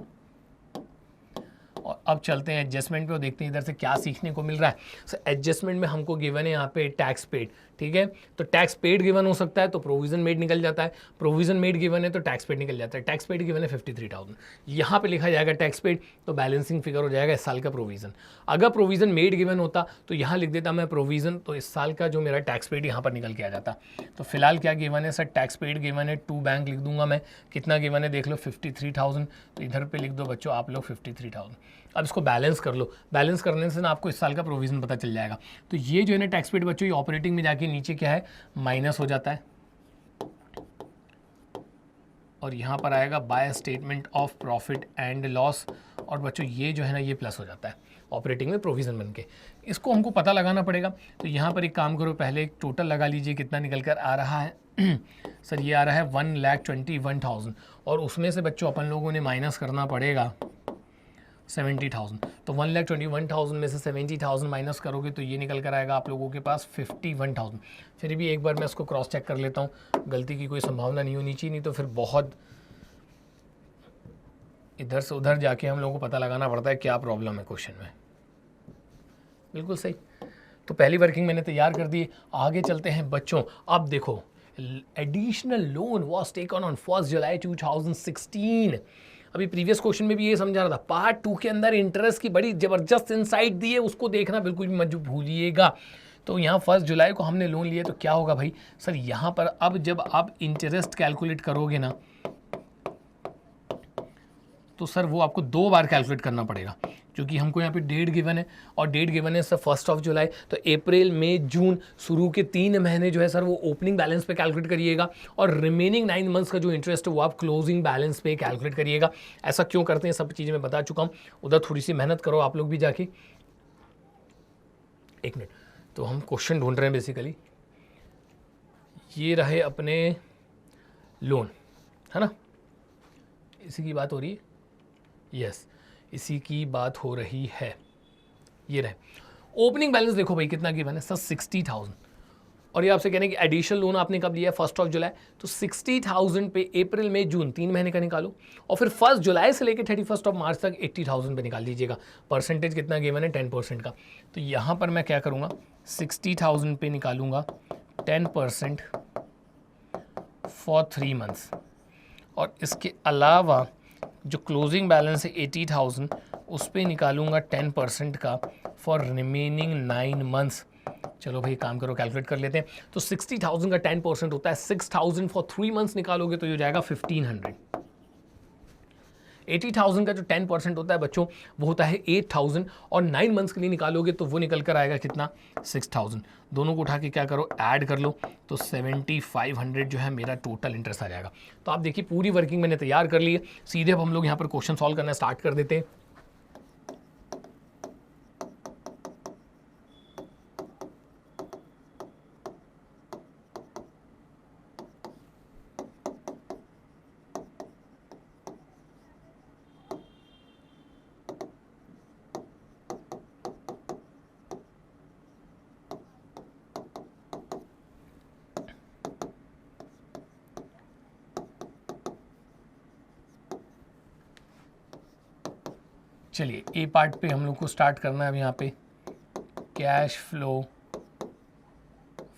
और अब चलते हैं एडजस्टमेंट पे और देखते हैं इधर से क्या सीखने को मिल रहा है। सो एडजस्टमेंट में हमको गिवन है यहाँ पे टैक्स पेड, ठीक है। तो टैक्स पेड गिवन हो सकता है तो प्रोविजन मेड निकल जाता है, प्रोविजन मेड गिवन है तो टैक्स पेड निकल जाता है। टैक्स पेड गिवन है 53,000, यहाँ पे लिखा जाएगा टैक्स पेड, तो बैलेंसिंग फिगर हो जाएगा इस साल का प्रोविजन। अगर प्रोविजन मेड गिवन होता तो यहाँ लिख देता मैं प्रोविजन, तो इस साल का जो मेरा टैक्स पेड यहाँ पर निकल के आ जाता। तो फिलहाल क्या गिवन है सर, टैक्स पेड गिवन है, टू बैंक लिख दूंगा मैं, कितना गिवन है देख लो 53,000। तो इधर पे लिख दो बच्चों आप लोग 53,000। अब इसको बैलेंस कर लो, बैलेंस करने से ना आपको इस साल का प्रोविजन पता चल जाएगा। तो ये जो है ना टैक्स पेड बच्चों, ये ऑपरेटिंग में जाके नीचे क्या है माइनस हो जाता है और यहाँ पर आएगा by statement of profit and loss, और बच्चों ये जो है ना ये प्लस हो जाता है ऑपरेटिंग में प्रोविजन बन के। इसको हमको पता लगाना पड़ेगा। तो यहाँ पर एक काम करो, पहले एक टोटल लगा लीजिए कितना निकल कर आ रहा है सर, ये आ रहा है 1,21,000 और उसमें से बच्चों अपन लोगों ने माइनस करना पड़ेगा 70,000। तो 1,21,000 में से 70,000 माइनस करोगे तो ये निकल कर आएगा आप लोगों के पास 51,000। फिर भी एक बार मैं इसको क्रॉस चेक कर लेता हूँ, गलती की कोई संभावना नहीं होनी चाहिए, नहीं तो फिर बहुत इधर से उधर जाके हम लोगों को पता लगाना पड़ता है क्या प्रॉब्लम है क्वेश्चन में। बिल्कुल सही। तो पहली वर्किंग मैंने तैयार कर दी, आगे चलते हैं बच्चों। अब देखो, additional loan was taken on 1 जुलाई 2016। अभी प्रीवियस क्वेश्चन में भी ये समझा रहा था, पार्ट 2 के अंदर इंटरेस्ट की बड़ी जबरदस्त इनसाइट दी है, उसको देखना बिल्कुल भी मत भूलिएगा। तो यहाँ 1 जुलाई को हमने लोन लिया तो क्या होगा भाई सर, यहाँ पर अब जब आप इंटरेस्ट कैलकुलेट करोगे ना तो सर वो आपको 2 बार कैलकुलेट करना पड़ेगा, क्योंकि हमको यहाँ पे डेट गिवन है और डेट गिवन है सर 1 जुलाई। तो अप्रैल मई जून शुरू के 3 महीने जो है सर वो ओपनिंग बैलेंस पे कैलकुलेट करिएगा और रिमेनिंग 9 मंथ्स का जो इंटरेस्ट है वो आप क्लोजिंग बैलेंस पे कैलकुलेट करिएगा। ऐसा क्यों करते हैं सब चीज़ें मैं बता चुका हूँ, उधर थोड़ी सी मेहनत करो आप लोग भी जाके। एक मिनट, तो हम क्वेश्चन ढूंढ रहे हैं बेसिकली, ये रहे अपने लोन, है ना, इसी की बात हो रही है, यस इसी की बात हो रही है। ये रहे ओपनिंग बैलेंस, देखो भाई कितना गिवन है सर 60,000 और ये आपसे कहने कि एडिशनल लोन आपने कब लिया 1 जुलाई। तो 60,000 पे अप्रैल मई जून 3 महीने का निकालो और फिर 1 जुलाई से लेकर 31 मार्च तक 80,000 पे निकाल दीजिएगा। परसेंटेज कितना गिवन है 10% का। तो यहाँ पर मैं क्या करूँगा 60,000 पे निकालूंगा 10% फॉर 3 मंथ्स और इसके अलावा जो क्लोजिंग बैलेंस है 80,000 उस पर निकालूंगा 10% का फॉर रिमेनिंग 9 मंथ्स। चलो भाई काम करो, कैलकुलेट कर लेते हैं। तो 60,000 का 10% होता है 6,000 फॉर 3 मंथ्स निकालोगे तो ये हो जाएगा 1,500। 80,000 का जो 10% होता है बच्चों वो होता है 8,000, और 9 मंथ्स के लिए निकालोगे तो वो निकल कर आएगा कितना, 6,000। दोनों को उठा के क्या करो, ऐड कर लो, तो 7,500 जो है मेरा टोटल इंटरेस्ट आ जाएगा। तो आप देखिए पूरी वर्किंग मैंने तैयार कर ली है। सीधे अब हम लोग यहाँ पर क्वेश्चन सॉल्व करना स्टार्ट कर देते हैं। चलिए ए पार्ट पे हम लोग को स्टार्ट करना है अब यहाँ पे, cash flow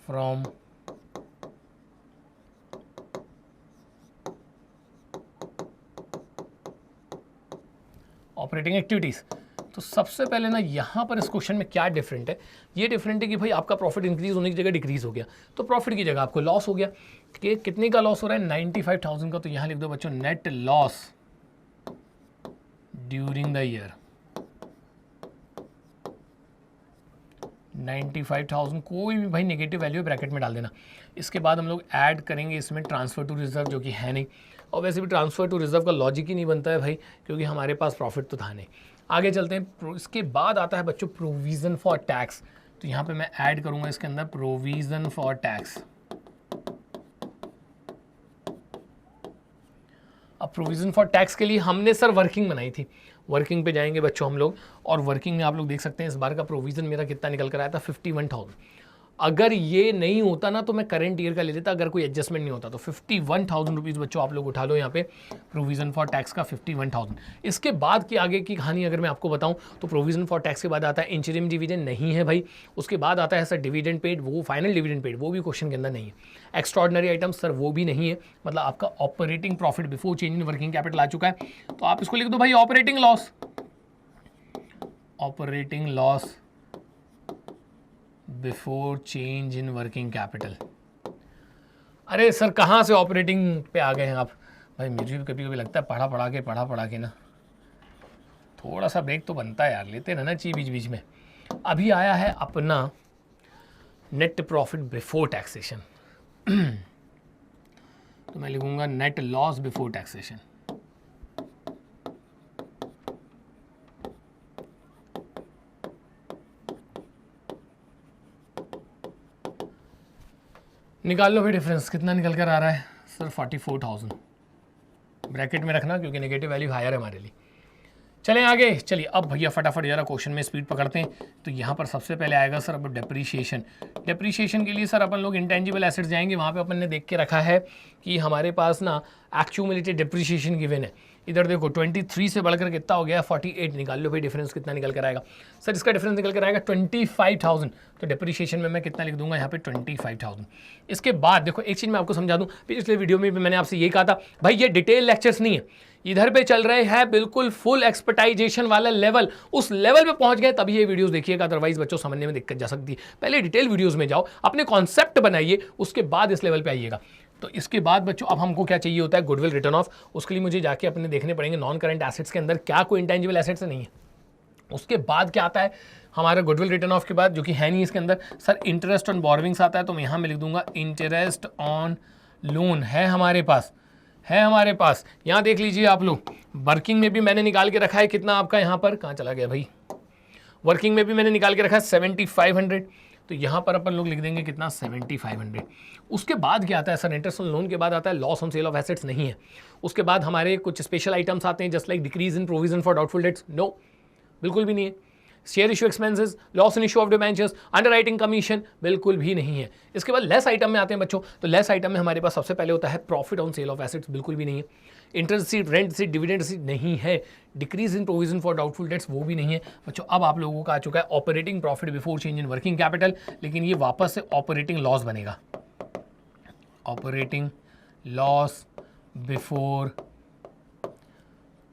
from operating activities. तो सबसे पहले ना यहाँ पर इस क्वेश्चन में क्या डिफरेंट है, ये डिफरेंट है कि भाई आपका प्रॉफिट इंक्रीज होने की जगह डिक्रीज हो गया, तो प्रॉफिट की जगह आपको लॉस हो गया। कि कितने का लॉस हो रहा है, 95,000 का। तो यहाँ लिख दो बच्चों net loss during the year 95,000, कोई भी भाई नेगेटिव वैल्यू ब्रैकेट में डाल देना। इसके बाद हम लोग ऐड करेंगे इसमें ट्रांसफर टू रिजर्व, जो कि है नहीं, और वैसे भी ट्रांसफर टू रिजर्व का लॉजिक ही नहीं बनता है भाई, क्योंकि हमारे पास प्रॉफिट तो था नहीं। आगे चलते हैं। इसके बाद आता है बच्चों प्रोविज़न फॉर टैक्स। तो यहाँ पे मैं ऐड करूँगा इसके अंदर प्रोविज़न फॉर टैक्स। अब प्रोविज़न फॉर टैक्स के लिए हमने सर वर्किंग बनाई थी, वर्किंग पे जाएंगे बच्चों हम लोग, और वर्किंग में आप लोग देख सकते हैं इस बार का प्रोविज़न मेरा कितना निकल कर आया था, 51,000। अगर ये नहीं होता ना तो मैं करंट ईयर का ले लेता, अगर कोई एडजस्टमेंट नहीं होता तो 51,000 रुपीज़ बच्चों आप लोग उठा लो यहाँ पे प्रोविज़न फॉर टैक्स का 51,000। इसके बाद की आगे की कहानी अगर मैं आपको बताऊँ तो प्रोविज़न फॉर टैक्स के बाद आता है इंटरिम डिविडेंड, नहीं है भाई। उसके बाद आता है सर डिविडेंड पेड, वो फाइनल डिविडेंड पेड, वो भी क्वेश्चन के अंदर नहीं है। एक्स्ट्रॉर्डनरी आइटम सर वो भी नहीं है, मतलब आपका operating profit before change in working capital आ चुका है। तो आप इसको लिख दो भाई operating loss, operating loss before change in working capital. अरे सर कहाँ से ऑपरेटिंग पे आ गए हैं आप भाई, मुझे भी कभी कभी लगता है पढ़ा पढ़ा के ना थोड़ा सा ब्रेक तो बनता है यार, लेते रहना चाहिए बीच बीच में। अभी आया है अपना नेट प्रॉफिट बिफोर टैक्सेशन तो मैं लिखूंगा नेट लॉस बिफोर टैक्सेशन। निकाल लो भाई डिफरेंस, कितना निकल कर आ रहा है सर, 44,000। ब्रैकेट में रखना क्योंकि नेगेटिव वैल्यू हायर है हमारे लिए। चलें आगे, चलिए अब भैया फटाफट जरा क्वेश्चन में स्पीड पकड़ते हैं। तो यहाँ पर सबसे पहले आएगा सर अब डेप्रीशिएशन। डेप्रीशिएशन के लिए सर अपन लोग इंटेंजिबल एसेट्स जाएंगे, वहाँ पे अपन ने देख के रखा है कि हमारे पास ना एक्यूमुलेटेड डेप्रीशिएशन गिवन है। इधर देखो 23 से बढ़कर कितना हो गया, 48। निकाल लो भाई डिफरेंस कितना निकल कर आएगा सर, इसका डिफरेंस निकल कर आएगा 25,000। तो डेप्रीशिएशन में मैं कितना लिख दूंगा यहाँ पे 25,000। इसके बाद देखो एक चीज़ मैं आपको समझा दूँ, पिछले वीडियो में भी मैंने आपसे ये कहा था भाई ये डिटेल लेक्चर्स नहीं है, इधर पे चल रहे हैं बिल्कुल फुल एक्सपर्टाइजेशन वाला लेवल, उस लेवल पे पहुंच गए तभी ये वीडियोस देखिएगा, अदरवाइज बच्चों समझने में दिक्कत जा सकती है। पहले डिटेल वीडियोस में जाओ, अपने कॉन्सेप्ट बनाइए, उसके बाद इस लेवल पे आइएगा। तो इसके बाद बच्चों अब हमको क्या चाहिए होता है, गुडविल रिटर्न ऑफ। उसके लिए मुझे जाके अपने देखने पड़ेंगे नॉन करंट एसेट्स के अंदर क्या कोई इंटेंजिबल एसेट्स नहीं है। उसके बाद क्या आता है हमारा गुडविल रिटर्न ऑफ के बाद, जो कि है नहीं इसके अंदर सर, इंटरेस्ट ऑन बोरोविंग्स आता है। तो मैं यहाँ में लिख दूंगा इंटरेस्ट ऑन लोन है हमारे पास, है हमारे पास। यहाँ देख लीजिए आप लोग, वर्किंग में भी मैंने निकाल के रखा है कितना आपका, यहाँ पर कहाँ चला गया भाई, वर्किंग में भी मैंने निकाल के रखा है 7,500। तो यहाँ पर अपन लोग लिख देंगे कितना, 7,500। उसके बाद क्या आता है सर, इंटरेस्ट ऑन लोन के बाद आता है loss on sale of assets, नहीं है। उसके बाद हमारे कुछ स्पेशल आइटम्स आते हैं just like decrease in provision for doubtful debts, no बिल्कुल भी नहीं है। Share issue expenses, loss in issue of debentures, underwriting commission, बिल्कुल भी नहीं है। इसके बाद लेस आइटम में आते हैं बच्चों। तो लेस आइटम में हमारे पास सबसे पहले होता है profit on sale of assets, बिल्कुल भी नहीं है। Interest receipt, rent receipt, dividend receipt, नहीं है। Decrease in provision for doubtful dates, वो भी नहीं है बच्चों। अब आप लोगों का आ चुका है operating profit before change in working capital, लेकिन ये वापस से ऑपरेटिंग लॉस बनेगा, operating loss before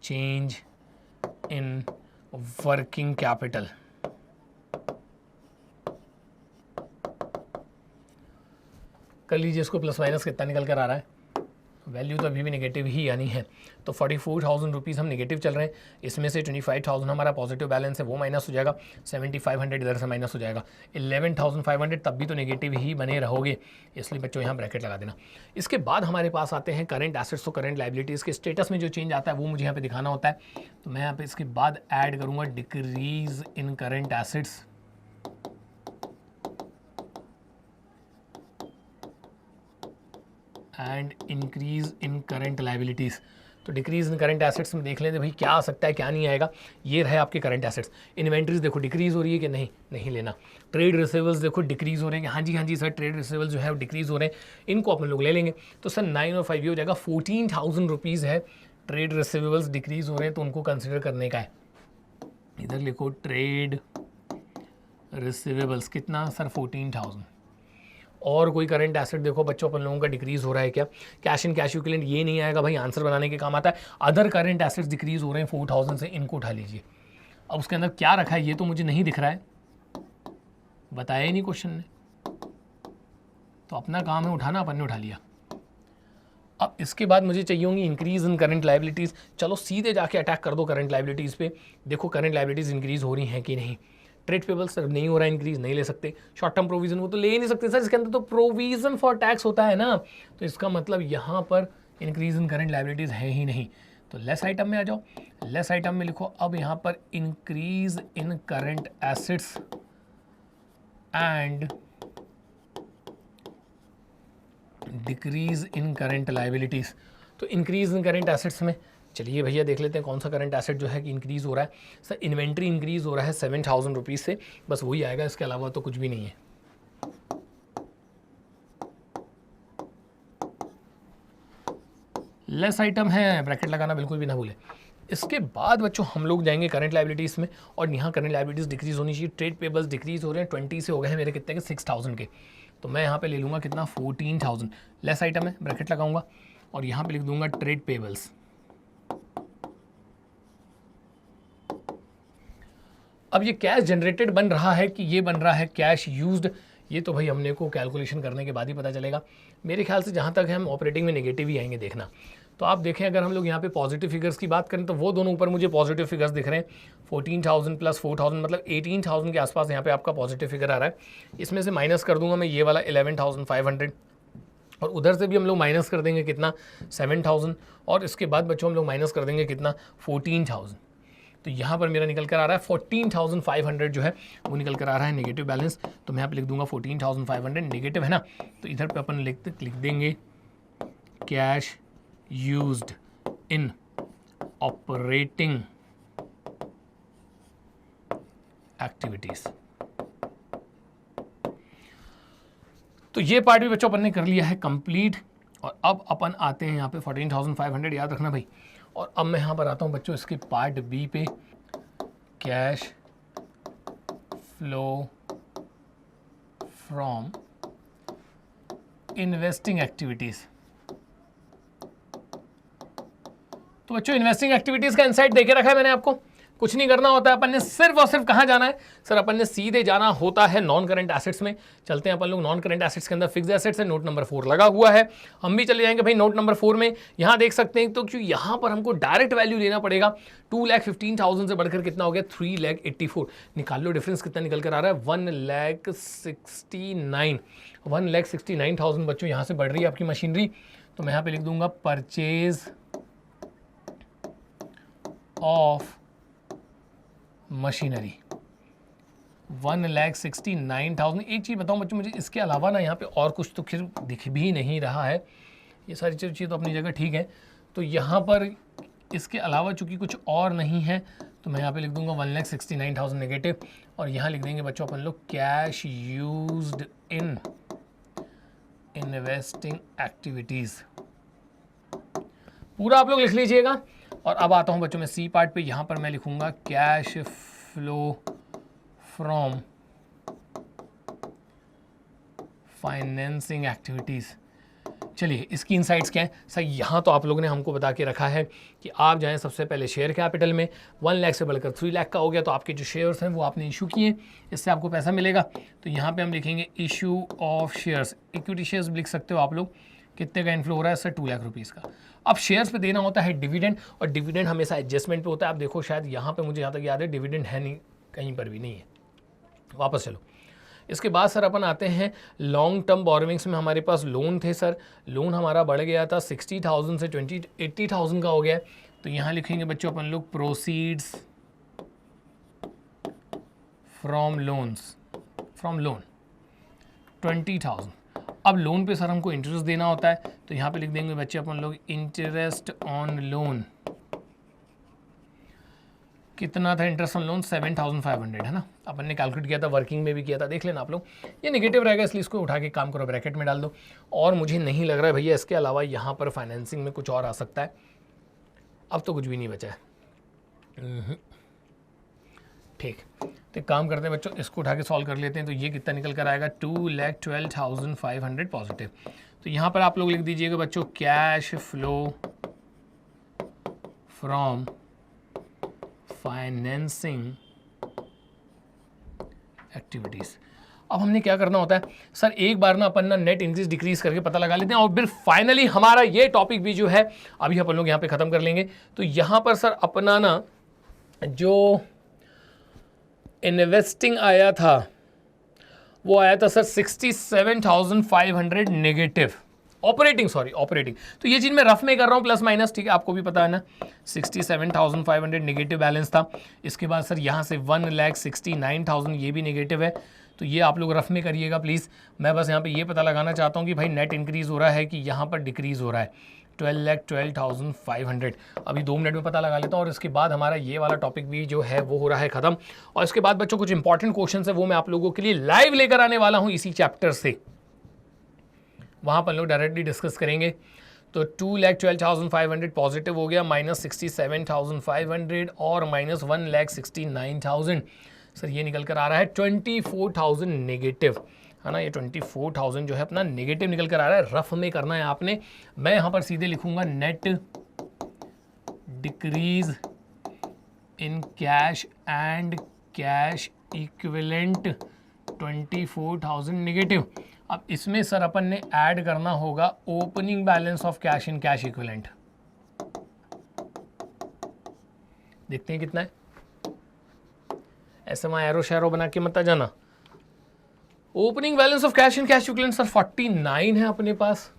change in working capital. कर लीजिए इसको, प्लस माइनस कितना निकल कर आ रहा है, वैल्यू तो अभी भी नेगेटिव ही आनी है। तो 44,000 रुपीज़ हम नेगेटिव चल रहे हैं, इसमें से 25,000 हमारा पॉजिटिव बैलेंस है, वो माइनस हो जाएगा, 7,500 इधर से माइनस हो जाएगा, 11,500 तब भी तो नेगेटिव ही बने रहोगे, इसलिए बच्चों यहाँ ब्रैकेट लगा देना। इसके बाद हमारे पास आते हैं करंट एसेट्स। तो करंट लाइबिलिटीज़ के स्टेटस में जो चेंज आता है वो मुझे यहाँ पे दिखाना होता है। तो मैं यहाँ पे इसके बाद ऐड करूँगा decrease in current assets and increase in current liabilities. तो डिक्रीज इन करंट एसेट्स में देख लेते भाई क्या आ सकता है क्या नहीं आएगा। ये रहे आपके करंट एसेट्स। इन्वेंट्रीज देखो डिक्रीज हो रही है कि नहीं, नहीं लेना। ट्रेड रिसीवेबल्स देखो डिक्रीज हो रहे हैं, हाँ जी सर ट्रेड रिसीवेबल्स जो है वो डिक्रीज हो रहे हैं, इनको अपन लोग ले लेंगे। तो सर 9 और 5 ये हो जाएगा, 14,000 रुपीज़ है ट्रेड रिसीवेबल्स डिक्रीज हो रहे हैं, तो उनको कंसिडर करने का है। इधर लिखो ट्रेड रिसीवेबल्स कितना सर 14,000। और कोई करंट एसेट देखो बच्चों अपन लोगों का डिक्रीज हो रहा है क्या, कैश इन कैश इक्विवेलेंट ये नहीं आएगा भाई, आंसर बनाने के काम आता है। अदर करंट एसेट्स डिक्रीज हो रहे हैं 4,000 से, इनको उठा लीजिए। अब उसके अंदर क्या रखा है ये तो मुझे नहीं दिख रहा है, बताया ही नहीं क्वेश्चन ने, तो अपना काम है उठाना, अपन ने उठा लिया। अब इसके बाद मुझे चाहिए होंगी इंक्रीज इन करंट लाइबिलिटीज़। चलो सीधे जाके अटैक कर दो करंट लाइबिलिटीज़ पे। देखो करंट लाइबिलिटीज़ इंक्रीज हो रही हैं कि नहीं। ट्रेड पेबल सर नहीं हो रहा है इंक्रीज, नहीं ले सकते। शॉर्ट टर्म प्रोविजन वो तो ले ही नहीं सकते सर, इसके अंदर तो प्रोविजन फॉर टैक्स होता है ना, तो इसका मतलब यहाँ पर इंक्रीज इन करंट लाइबिलिटीज़ है ही नहीं। तो लेस आइटम में आ जाओ, लेस आइटम में लिखो अब यहाँ पर increase in current assets and decrease in current liabilities. तो इंक्रीज इन करंट एसेट्स में चलिए भैया देख लेते हैं कौन सा करंट एसेट जो है कि इंक्रीज हो रहा है। सर इन्वेंट्री इंक्रीज हो रहा है 7,000 रुपीज़ से, बस वही आएगा, इसके अलावा तो कुछ भी नहीं है। लेस आइटम है, ब्रैकेट लगाना बिल्कुल भी ना भूले। इसके बाद बच्चों हम लोग जाएंगे करंट लाइबिलिटीज़ में, और यहाँ करंट लाइबिलिटीज़ डिक्रीज होनी चाहिए। ट्रेड पेबल्स डिक्रीज हो रहे हैं 20 से हो गए हैं मेरे कितने के 6,000 के, तो मैं यहाँ पे ले लूँगा कितना 14,000। लेस आइटम है, ब्रैकेट लगाऊंगा और यहाँ पे लिख दूंगा ट्रेड पेबल्स। अब ये कैश जनरेटेड बन रहा है कि ये बन रहा है कैश यूज्ड, ये तो भाई हमने को कैलकुलेशन करने के बाद ही पता चलेगा। मेरे ख्याल से जहाँ तक है हम ऑपरेटिंग में नेगेटिव ही आएंगे देखना। तो आप देखें अगर हम लोग यहाँ पे पॉजिटिव फिगर्स की बात करें तो वो दोनों ऊपर मुझे पॉजिटिव फिगर्स दिख रहे हैं। 14,000 प्लस 4,000 मतलब 18,000 के आसपास यहाँ पे आपका पॉजिटिव फिगर आ रहा है। इसमें से माइनस कर दूंगा मैं ये वाला 11,500, और उधर से भी हम लोग माइनस कर देंगे कितना 7,000, और इसके बाद बच्चों हम लोग माइनस कर देंगे कितना 14,000। तो यहाँ पर मेरा निकल कर आ रहा है 14,500 जो है वो निकल कर आ रहा है नेगेटिव बैलेंस। तो मैं यहाँ पे लिख दूंगा 14,500 नेगेटिव है ना, तो इधर पे अपन लिख देंगे cash used in operating activities. तो ये पार्ट भी बच्चों अपन ने कर लिया है कंप्लीट। और अब अपन आते हैं यहाँ पे 14,500 याद रखना भाई। और अब मैं यहाँ पर आता हूँ बच्चों इसके पार्ट बी पे, cash flow from investing activities. तो बच्चों इन्वेस्टिंग एक्टिविटीज़ का इंसाइट देके रखा है मैंने आपको, कुछ नहीं करना होता है अपन ने, सिर्फ और सिर्फ कहाँ जाना है सर, अपन ने सीधे जाना होता है नॉन करंट एसेट्स में। चलते हैं अपन लोग नॉन करंट एसेट्स के अंदर, फिक्स्ड एसेट्स है, नोट नंबर 4 लगा हुआ है, हम भी चले जाएंगे भाई नोट नंबर 4 में। यहाँ देख सकते हैं तो क्यों यहाँ पर हमको डायरेक्ट वैल्यू लेना पड़ेगा। 2,15,000 से बढ़कर कितना हो गया 3,84,000। निकाल लो डिफरेंस कितना निकल कर आ रहा है 1,69,000 बच्चों यहाँ से बढ़ रही है आपकी मशीनरी। तो मैं यहाँ पे लिख दूंगा परचेज ऑफ मशीनरी 1,69,000। एक चीज़ बताऊँ बच्चों मुझे इसके अलावा ना यहाँ पे और कुछ तो फिर दिख भी नहीं रहा है। ये सारी चीज़ तो अपनी जगह ठीक है, तो यहाँ पर इसके अलावा चूंकि कुछ और नहीं है तो मैं यहाँ पे लिख दूंगा 1,69,000 नेगेटिव, और यहाँ लिख देंगे बच्चों अपन लोग cash used in investing activities. पूरा आप लोग लिख लीजिएगा। और अब आता हूँ बच्चों मैं सी पार्ट पे, यहाँ पर मैं लिखूंगा cash flow from financing activities. चलिए इसकी इनसाइट्स क्या है सर, यहाँ तो आप लोगों ने हमको बता के रखा है कि आप जाएं सबसे पहले शेयर कैपिटल में, 1 लाख से बढ़कर 3 लाख का हो गया तो आपके जो शेयर्स हैं वो आपने इशू किए, इससे आपको पैसा मिलेगा। तो यहाँ पे हम लिखेंगे issue of shares, equity shares लिख सकते हो आप लोग, कितने का इनफ्लो हो रहा है सर? 2 लाख रुपीज़ का। अब शेयर्स पे देना होता है डिविडेंड, और डिविडेंड हमेशा एडजस्टमेंट पे होता है। आप देखो शायद यहाँ पे मुझे यहाँ तक याद है डिविडेंड है नहीं, कहीं पर भी नहीं है। वापस चलो, इसके बाद सर अपन आते हैं लॉन्ग टर्म बोरोविंग्स में। हमारे पास लोन थे सर, लोन हमारा बढ़ गया था 60,000 से 80,000 का हो गया। तो यहाँ लिखेंगे बच्चों अपन लोग प्रोसीड्स फ्रॉम लोन 20,000। अब लोन पे सर हमको इंटरेस्ट देना होता है, तो यहाँ पे लिख देंगे बच्चे अपन लोग इंटरेस्ट ऑन लोन। कितना था इंटरेस्ट ऑन लोन? 7,500 है ना। अपन ने कैलकुलेट किया था, वर्किंग में भी किया था, देख लेना आप लोग। ये नेगेटिव रहेगा इसलिए इसको उठा के काम करो, ब्रैकेट में डाल दो। और मुझे नहीं लग रहा है भैया इसके अलावा यहाँ पर फाइनेंसिंग में कुछ और आ सकता है। अब तो कुछ भी नहीं बचा है। ठीक, तो काम करते हैं बच्चों, इसको उठा के सॉल्व कर लेते हैं। तो ये कितना निकल कर आएगा? 2,12,500 पॉजिटिव। तो यहाँ पर आप लोग लिख दीजिएगा बच्चों cash flow from financing activities. अब हमने क्या करना होता है सर, एक बार ना अपन ना नेट इंक्रीज डिक्रीज करके पता लगा लेते हैं, और फिर फाइनली हमारा ये टॉपिक भी जो है अभी अपन लोग यहाँ पे ख़त्म कर लेंगे। तो यहाँ पर सर अपना ना जो इन्वेस्टिंग आया था वो आया था सर 67,500 नेगेटिव। ऑपरेटिंग। तो ये चीज़ मैं रफ में कर रहा हूँ, प्लस माइनस, ठीक है, आपको भी पता है ना। 67,500 नेगेटिव बैलेंस था। इसके बाद सर यहाँ से 1,69,000 ये भी नेगेटिव है। तो ये आप लोग रफ में करिएगा प्लीज़। मैं बस यहाँ पे ये पता लगाना चाहता हूँ कि भाई नेट इंक्रीज़ हो रहा है कि यहाँ पर डिक्रीज़ हो रहा है। 12,12,500 अभी 2 मिनट में पता लगा लेता हूँ, और इसके बाद हमारा ये वाला टॉपिक भी जो है वो हो रहा है ख़त्म। और इसके बाद बच्चों कुछ इंपॉर्टेंट क्वेश्चन है वो मैं आप लोगों के लिए लाइव लेकर आने वाला हूँ इसी चैप्टर से, वहाँ पर लोग डायरेक्टली डिस्कस करेंगे। तो 2,12,500 पॉजिटिव हो गया, -67,500 और -1,69,000। सर ये निकल कर आ रहा है 24,000 नेगेटिव, है ना। ये 24,000 जो है अपना नेगेटिव निकल कर आ रहा है। रफ में करना है आपने। मैं यहाँ पर सीधे लिखूंगा net decrease in cash and cash equivalent 24,000 negative. अब इसमें सर अपन ने ऐड करना होगा opening balance of cash in cash equivalent. देखते हैं कितना है। ऐसे में एरो शैरो बना के मत जाना। Opening balance of cash in cash equivalent sir 49 है अपने पास।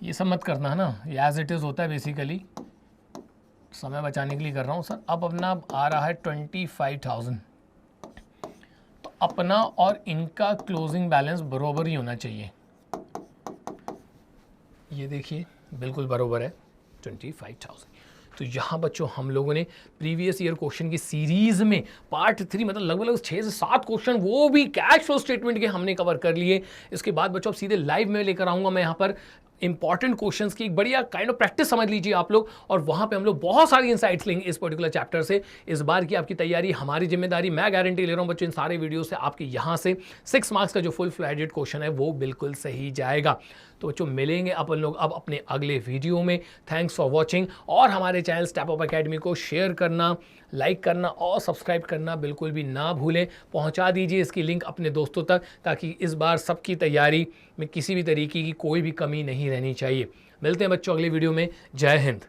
ये सब मत करना है ना, एज इट इज होता है बेसिकली, समय बचाने के लिए कर रहा हूँ सर। अब अपना आ रहा है 25,000। तो अपना और इनका क्लोजिंग बैलेंस बराबर ही होना चाहिए। ये देखिए बिल्कुल बराबर है 25,000। तो यहाँ बच्चों हम लोगों ने प्रीवियस ईयर क्वेश्चन की सीरीज में पार्ट 3 मतलब लगभग 6 से 7 क्वेश्चन वो भी कैश फ्लो स्टेटमेंट के हमने कवर कर लिए। इसके बाद बच्चों अब सीधे लाइव में लेकर आऊँगा मैं यहाँ पर इंपॉर्टेंट क्वेश्चंस की एक बढ़िया काइंड ऑफ प्रैक्टिस समझ लीजिए आप लोग, और वहाँ पे हम लोग बहुत सारी इंसाइट्स लेंगे इस पर्टिकुलर चैप्टर से। इस बार की आपकी तैयारी हमारी जिम्मेदारी, मैं गारंटी ले रहा हूँ बच्चों इन सारे वीडियो से आपके यहाँ से 6 मार्क्स का जो फुल फ्लैजेड क्वेश्चन है वो बिल्कुल सही जाएगा। तो बच्चों मिलेंगे अपन लोग अब अपने अगले वीडियो में। थैंक्स फॉर वॉचिंग, और हमारे चैनल स्टेप अप एकेडमी को शेयर करना, लाइक करना और सब्सक्राइब करना बिल्कुल भी ना भूलें। पहुंचा दीजिए इसकी लिंक अपने दोस्तों तक, ताकि इस बार सबकी तैयारी में किसी भी तरीके की कोई भी कमी नहीं रहनी चाहिए। मिलते हैं बच्चों अगले वीडियो में। जय हिंद।